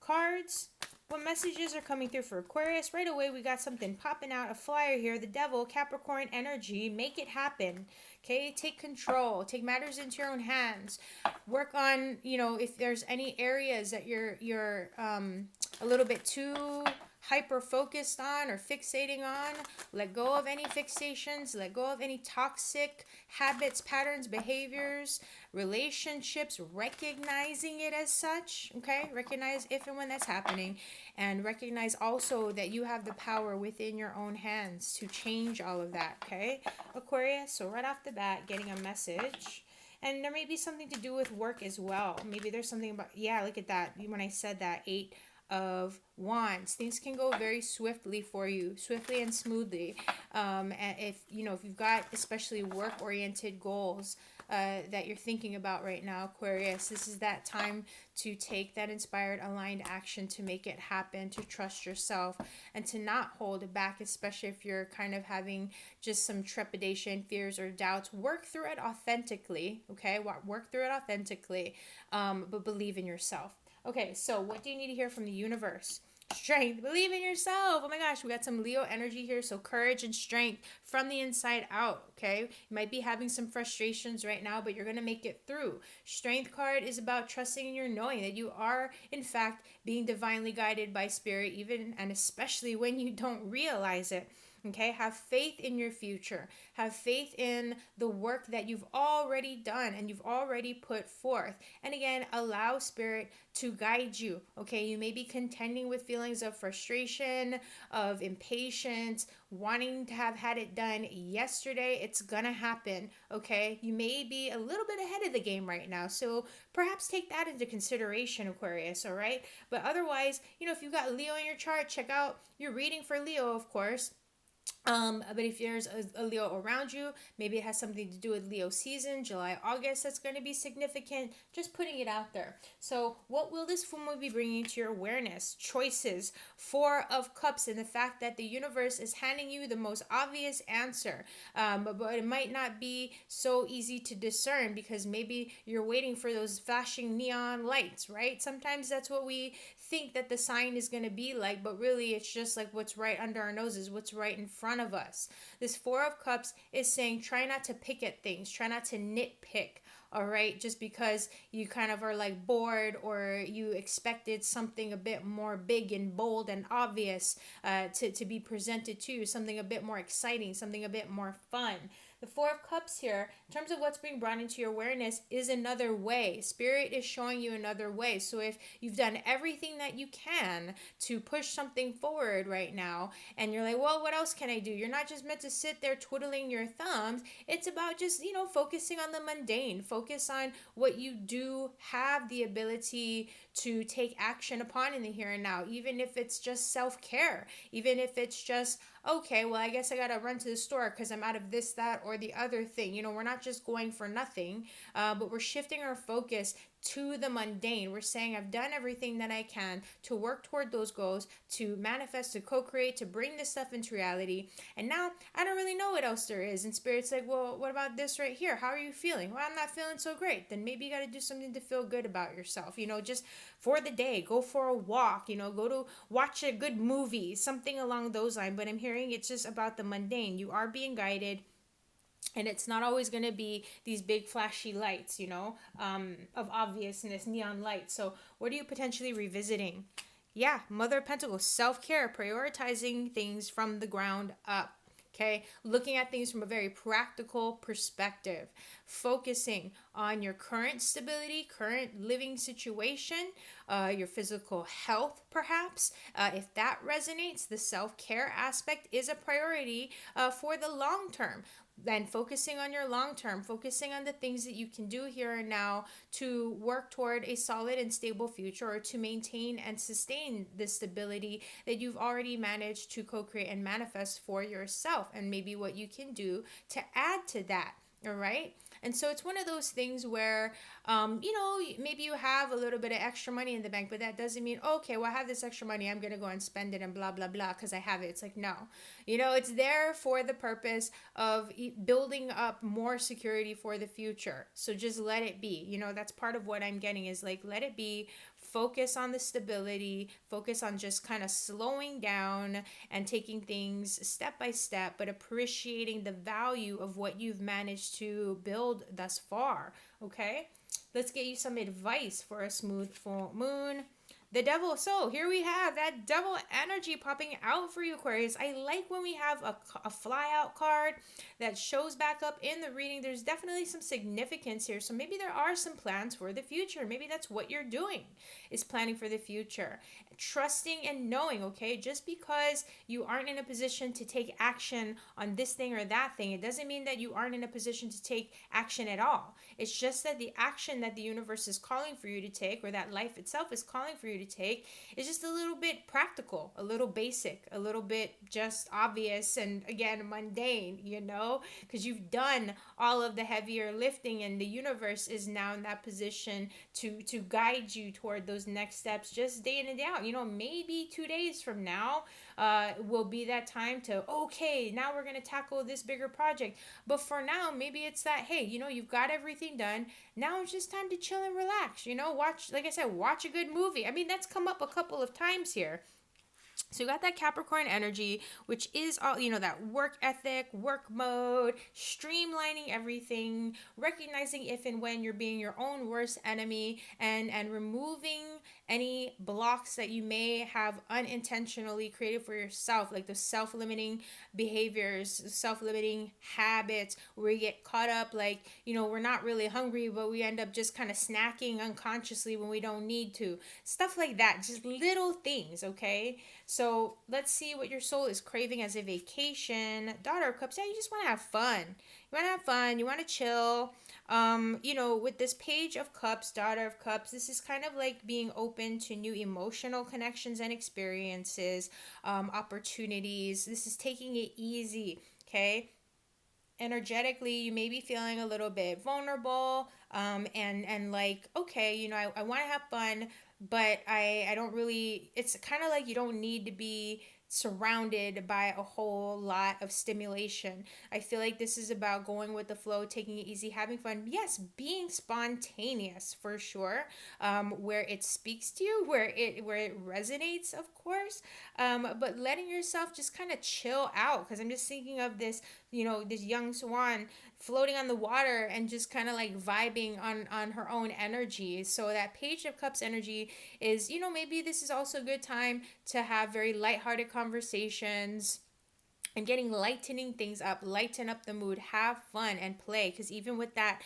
cards, what messages are coming through for Aquarius? Right away, we got something popping out, a flyer here. The devil, Capricorn energy, make it happen. Okay, take control, take matters into your own hands. Work on, if there's any areas that you're a little bit too hyper focused on or fixating on. Let go of any fixations, let go of any toxic habits, patterns, behaviors, relationships, recognizing it as such, okay? Recognize if and when that's happening, and recognize also that you have the power within your own hands to change all of that, okay? Aquarius, so right off the bat, getting a message. And there may be something to do with work as well. Maybe there's something about, yeah, look at that. When I said that, 8 of Wands, things can go very swiftly for you, swiftly and smoothly. And if you've got especially work-oriented goals that you're thinking about right now, Aquarius, this is that time to take that inspired, aligned action to make it happen, to trust yourself and to not hold back, especially if you're kind of having just some trepidation, fears, or doubts. Work through it authentically, okay? Work through it authentically, but believe in yourself. Okay, so what do you need to hear from the universe? Strength. Believe in yourself. Oh my gosh, we got some Leo energy here. So courage and strength from the inside out, okay? You might be having some frustrations right now, but you're going to make it through. Strength card is about trusting in your knowing that you are, in fact, being divinely guided by spirit, even and especially when you don't realize it. Okay, have faith in your future. Have faith in the work that you've already done and you've already put forth. And again, allow spirit to guide you. Okay, you may be contending with feelings of frustration, of impatience, wanting to have had it done yesterday. It's gonna happen. Okay, you may be a little bit ahead of the game right now, so perhaps take that into consideration, Aquarius. All right, but otherwise, if you've got Leo in your chart, check out your reading for Leo, of course. But if there's a Leo around you, maybe it has something to do with Leo season, July, August, that's going to be significant. Just putting it out there. So what will this full moon be bringing to your awareness? Choices. 4 of Cups, and the fact that the universe is handing you the most obvious answer. But it might not be so easy to discern because maybe you're waiting for those flashing neon lights, right? Sometimes that's what we think that the sign is going to be like, but really it's just like what's right under our noses, what's right in front of us. This 4 of Cups is saying try not to pick at things, try not to nitpick, all right? Just because you kind of are like bored or you expected something a bit more big and bold and obvious to be presented to you, something a bit more exciting, something a bit more fun. The 4 of Cups here, in terms of what's being brought into your awareness, is another way. Spirit is showing you another way. So if you've done everything that you can to push something forward right now, and you're like, well, what else can I do? You're not just meant to sit there twiddling your thumbs. It's about just, focusing on the mundane. Focus on what you do have the ability to take action upon in the here and now, even if it's just self-care, even if it's just, okay, well, I guess I gotta run to the store because I'm out of this, that, or the other thing. We're not just going for nothing, but we're shifting our focus to the mundane. We're saying I've done everything that I can to work toward those goals, to manifest, to co-create, to bring this stuff into reality. And now I don't really know what else there is. And Spirit's like, well, what about this right here? How are you feeling? Well, I'm not feeling so great. Then maybe you got to do something to feel good about yourself. Just for the day, go for a walk, go to watch a good movie, something along those lines. But I'm hearing it's just about the mundane. You are being guided. And it's not always going to be these big flashy lights, of obviousness, neon lights. So what are you potentially revisiting? Yeah, Mother of Pentacles, self-care, prioritizing things from the ground up. Okay, looking at things from a very practical perspective, focusing on your current stability, current living situation, your physical health, perhaps. If that resonates, the self care aspect is a priority for the long term. Then focusing on your long term, focusing on the things that you can do here and now to work toward a solid and stable future, or to maintain and sustain the stability that you've already managed to co-create and manifest for yourself, and maybe what you can do to add to that. All right. And so it's one of those things where, maybe you have a little bit of extra money in the bank, but that doesn't mean, okay, well, I have this extra money, I'm going to go and spend it and blah, blah, blah, because I have it. It's like, no, it's there for the purpose of building up more security for the future. So just let it be. That's part of what I'm getting, is like, let it be. Focus on the stability, focus on just kind of slowing down and taking things step by step, but appreciating the value of what you've managed to build thus far. Okay, let's get you some advice for a smooth full moon. The devil. So here we have that devil energy popping out for you, Aquarius. I like when we have a fly out card that shows back up in the reading. There's definitely some significance here. So maybe there are some plans for the future. Maybe that's what you're doing, is planning for the future. Trusting and knowing, okay? Just because you aren't in a position to take action on this thing or that thing, it doesn't mean that you aren't in a position to take action at all. It's just that the action that the universe is calling for you to take, or that life itself is calling for you to take, is just a little bit practical, a little basic, a little bit just obvious, and again, mundane, because you've done all of the heavier lifting, and the universe is now in that position to guide you toward those next steps, just day in and day out. Maybe 2 days from now will be that time to, okay, now we're going to tackle this bigger project. But for now, maybe it's that, hey, you've got everything done. Now it's just time to chill and relax, watch, like I said, watch a good movie. I mean, that's come up a couple of times here. So you got that Capricorn energy, which is all, that work ethic, work mode, streamlining everything, recognizing if and when you're being your own worst enemy, and removing any blocks that you may have unintentionally created for yourself, like the self-limiting behaviors, self-limiting habits, where we get caught up, like, we're not really hungry, but we end up just kind of snacking unconsciously when we don't need to. Stuff like that, just little things, okay? So let's see what your soul is craving as a vacation. Daughter of Cups, yeah, you just want to have fun. You want to have fun. You want to chill. With this Page of Cups, Daughter of Cups, this is kind of like being open to new emotional connections and experiences, opportunities. This is taking it easy, okay? Energetically, you may be feeling a little bit vulnerable, and like, okay, I want to have fun, but I don't really, it's kind of like you don't need to be surrounded by a whole lot of stimulation. I feel like this is about going with the flow, taking it easy, having fun. Yes, being spontaneous for sure, where it speaks to you, where it resonates, of course, but letting yourself just kind of chill out, because I'm just thinking of this, this young swan floating on the water and just kind of like vibing on her own energy. So that Page of Cups energy is, maybe this is also a good time to have very lighthearted conversations and lightening things up, lighten up the mood, have fun and play. Because even with that,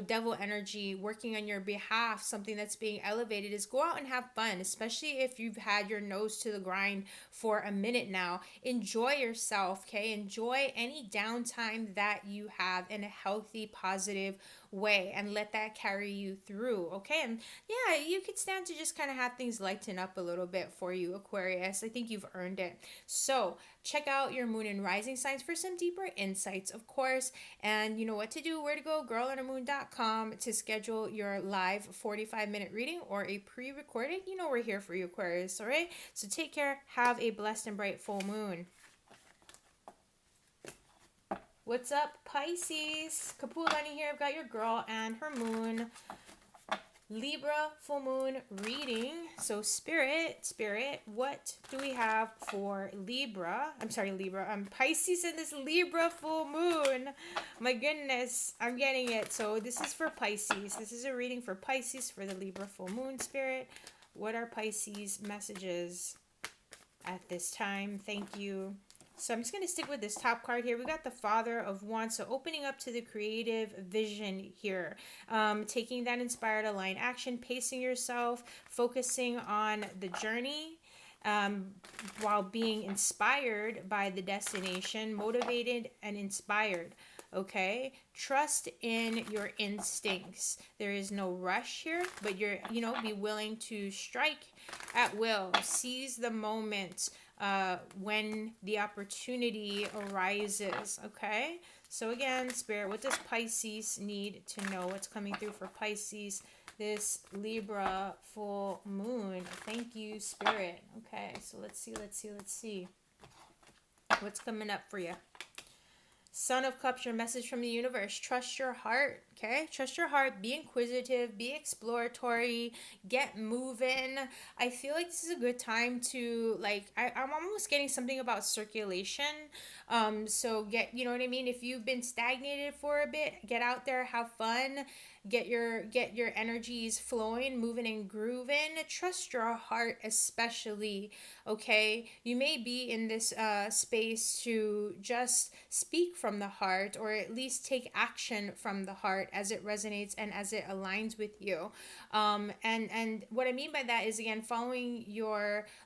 devil energy working on your behalf, something that's being elevated is go out and have fun, especially if you've had your nose to the grind for a minute now. Enjoy yourself, okay? Enjoy any downtime that you have in a healthy, positive way, and let that carry you through, okay? And yeah, you could stand to just kind of have things lighten up a little bit for you, Aquarius. I think you've earned it. So check out your moon and rising signs for some deeper insights, of course. And you know what to do, where to go, girlonthemoon.com to schedule your live 45-minute reading or a pre-recorded. We're here for you, Aquarius, all right? So take care. Have a blessed and bright full moon. What's up, Pisces? Kapualani here. I've got your girl and her moon. Libra full moon reading. So Spirit, what do we have for Libra? Pisces in this Libra full moon. My goodness, I'm getting it. So this is for Pisces. This is a reading for Pisces for the Libra full moon. Spirit, what are Pisces messages at this time? Thank you. So I'm just going to stick with this top card here. We got the Father of Wands. So opening up to the creative vision here. Taking that inspired aligned action, pacing yourself, focusing on the journey, while being inspired by the destination, motivated and inspired. Okay, trust in your instincts. There is no rush here, but be willing to strike at will, seize the moment when the opportunity arises. Okay, so again, Spirit, what does Pisces need to know? What's coming through for Pisces this Libra full moon? Thank you, Spirit. Okay, so let's see what's coming up for you. Son of Cups, your message from the universe. Trust your heart, okay? Trust your heart. Be inquisitive. Be exploratory. Get moving. I feel like this is a good time to, I'm almost getting something about circulation. So you know what I mean? If you've been stagnated for a bit, get out there, have fun. Get your energies flowing, moving and grooving. Trust your heart especially, okay? You may be in this space to just speak from the heart, or at least take action from the heart as it resonates and as it aligns with you. And what I mean by that is, again,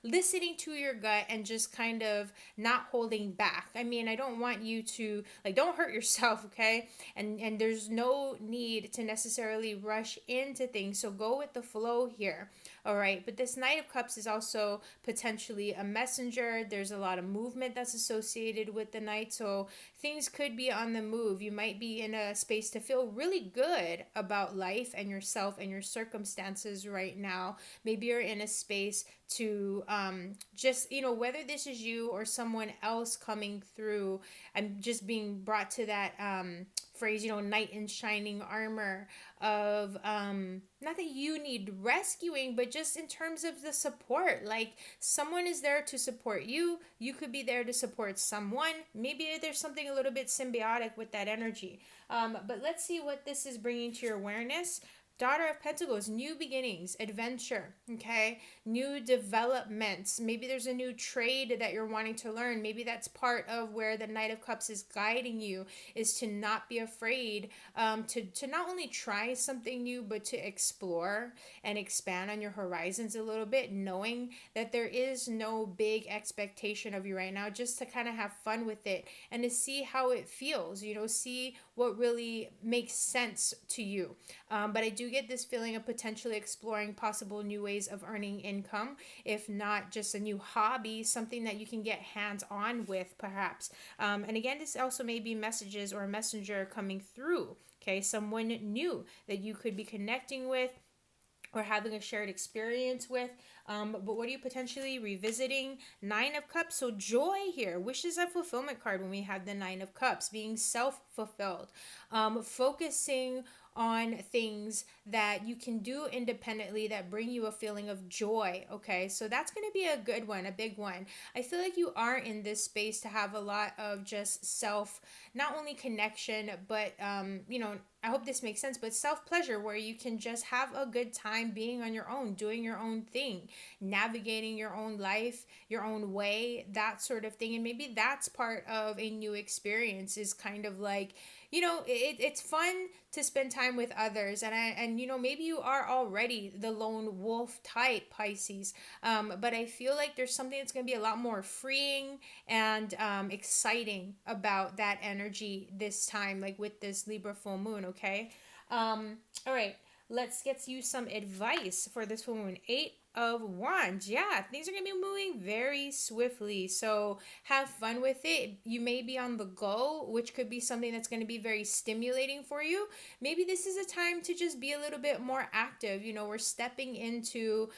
listening to your gut and just kind of not holding back. I mean, I don't want you to, don't hurt yourself, okay? And there's no need to necessarily rush into things. So go with the flow here. All right. But this Knight of Cups is also potentially a messenger. There's a lot of movement that's associated with the Knight. So things could be on the move. You might be in a space to feel really good about life and yourself and your circumstances right now. Maybe you're in a space to just, whether this is you or someone else coming through. I'm just being brought to that phrase, knight in shining armor, of not that you need rescuing, but just in terms of the support. Like, someone is there to support you. You could be there to support someone. Maybe there's something a little bit symbiotic with that energy. But let's see what this is bringing to your awareness. Daughter of Pentacles, new beginnings, adventure, okay? New developments. Maybe there's a new trade that you're wanting to learn. Maybe that's part of where the Knight of Cups is guiding you, is to not be afraid, to not only try something new, but to explore and expand on your horizons a little bit, knowing that there is no big expectation of you right now, just to kind of have fun with it and to see how it feels, see what really makes sense to you. But I do get this feeling of potentially exploring possible new ways of earning income, if not just a new hobby, something that you can get hands-on with, perhaps. And again, this also may be messages or a messenger coming through, okay? Someone new that you could be connecting with or having a shared experience with. But what are you potentially revisiting? Nine of Cups. So joy here. Wishes of fulfillment card when we have the Nine of Cups. Being self-fulfilled. Focusing on things that you can do independently that bring you a feeling of joy. Okay, so that's going to be a good one, a big one. I feel like you are in this space to have a lot of just self, not only connection, but I hope this makes sense, but self-pleasure, where you can just have a good time being on your own, doing your own thing, navigating your own life, your own way, that sort of thing. And maybe that's part of a new experience, is kind of like, it's fun to spend time with others. And maybe you are already the lone wolf type, Pisces. But I feel like there's something that's going to be a lot more freeing and exciting about that energy this time, like with this Libra full moon, okay? All right, let's get you some advice for this full moon. 8 of Wands. Yeah, things are going to be moving very swiftly. So have fun with it. You may be on the go, which could be something that's going to be very stimulating for you. Maybe this is a time to just be a little bit more active. We're stepping into,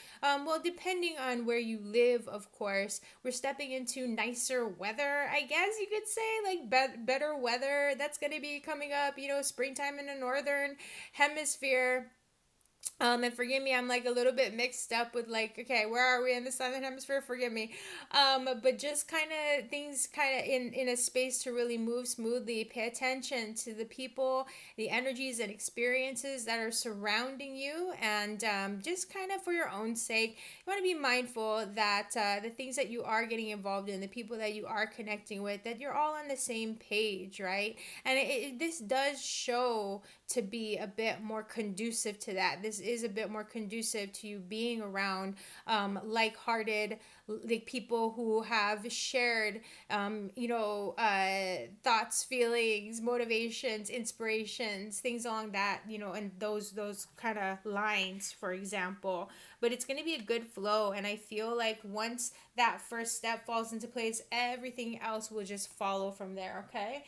depending on where you live, of course, we're stepping into nicer weather, I guess you could say, like better weather that's going to be coming up, springtime in the northern hemisphere. And forgive me, I'm like a little bit mixed up with like, okay, where are we in the southern hemisphere? Forgive me. But just kind of things kind of in a space to really move smoothly. Pay attention to the people, the energies and experiences that are surrounding you, and just kind of for your own sake, you want to be mindful that the things that you are getting involved in, the people that you are connecting with, that you're all on the same page, right? And this does show to be a bit more conducive to that. This is a bit more conducive to you being around like-hearted, like people who have shared, thoughts, feelings, motivations, inspirations, things along that, and those kind of lines, for example. But it's going to be a good flow, and I feel like once that first step falls into place, everything else will just follow from there. Okay.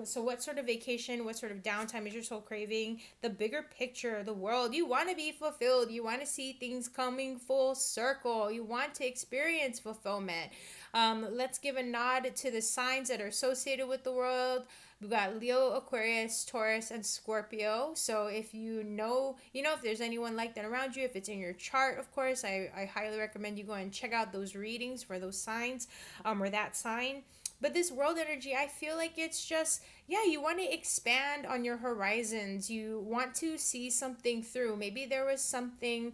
So what sort of vacation, what sort of downtime is your soul craving? The bigger picture, the world. You want to be fulfilled. You want to see things coming full circle. You want to experience fulfillment. Let's give a nod to the signs that are associated with the world. We've got Leo, Aquarius, Taurus, and Scorpio. So if if there's anyone like that around you, if it's in your chart, of course, I highly recommend you go and check out those readings for those signs, or that sign. But this world energy, I feel like it's just, yeah, you want to expand on your horizons. You want to see something through. Maybe there was something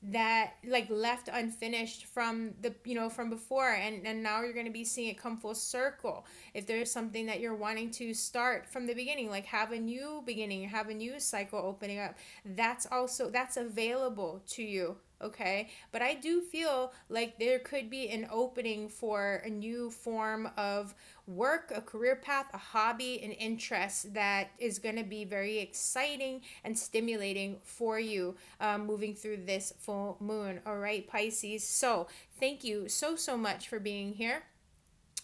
that like left unfinished from from before, and now you're going to be seeing it come full circle. If there's something that you're wanting to start from the beginning, like have a new beginning, have a new cycle opening up, that's available to you. Okay, but I do feel like there could be an opening for a new form of work, a career path, a hobby, an interest that is going to be very exciting and stimulating for you, moving through this full moon. All right, Pisces. So thank you so much for being here.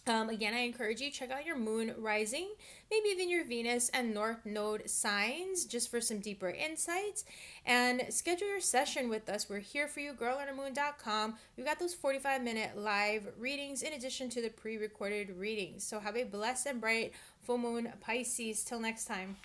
Again, I encourage you check out your moon rising, maybe even your Venus and North Node signs, just for some deeper insights. And schedule your session with us. We're here for you, girlonamoon.com. We've got those 45-minute live readings in addition to the pre-recorded readings. So have a blessed and bright full moon, Pisces. Till next time.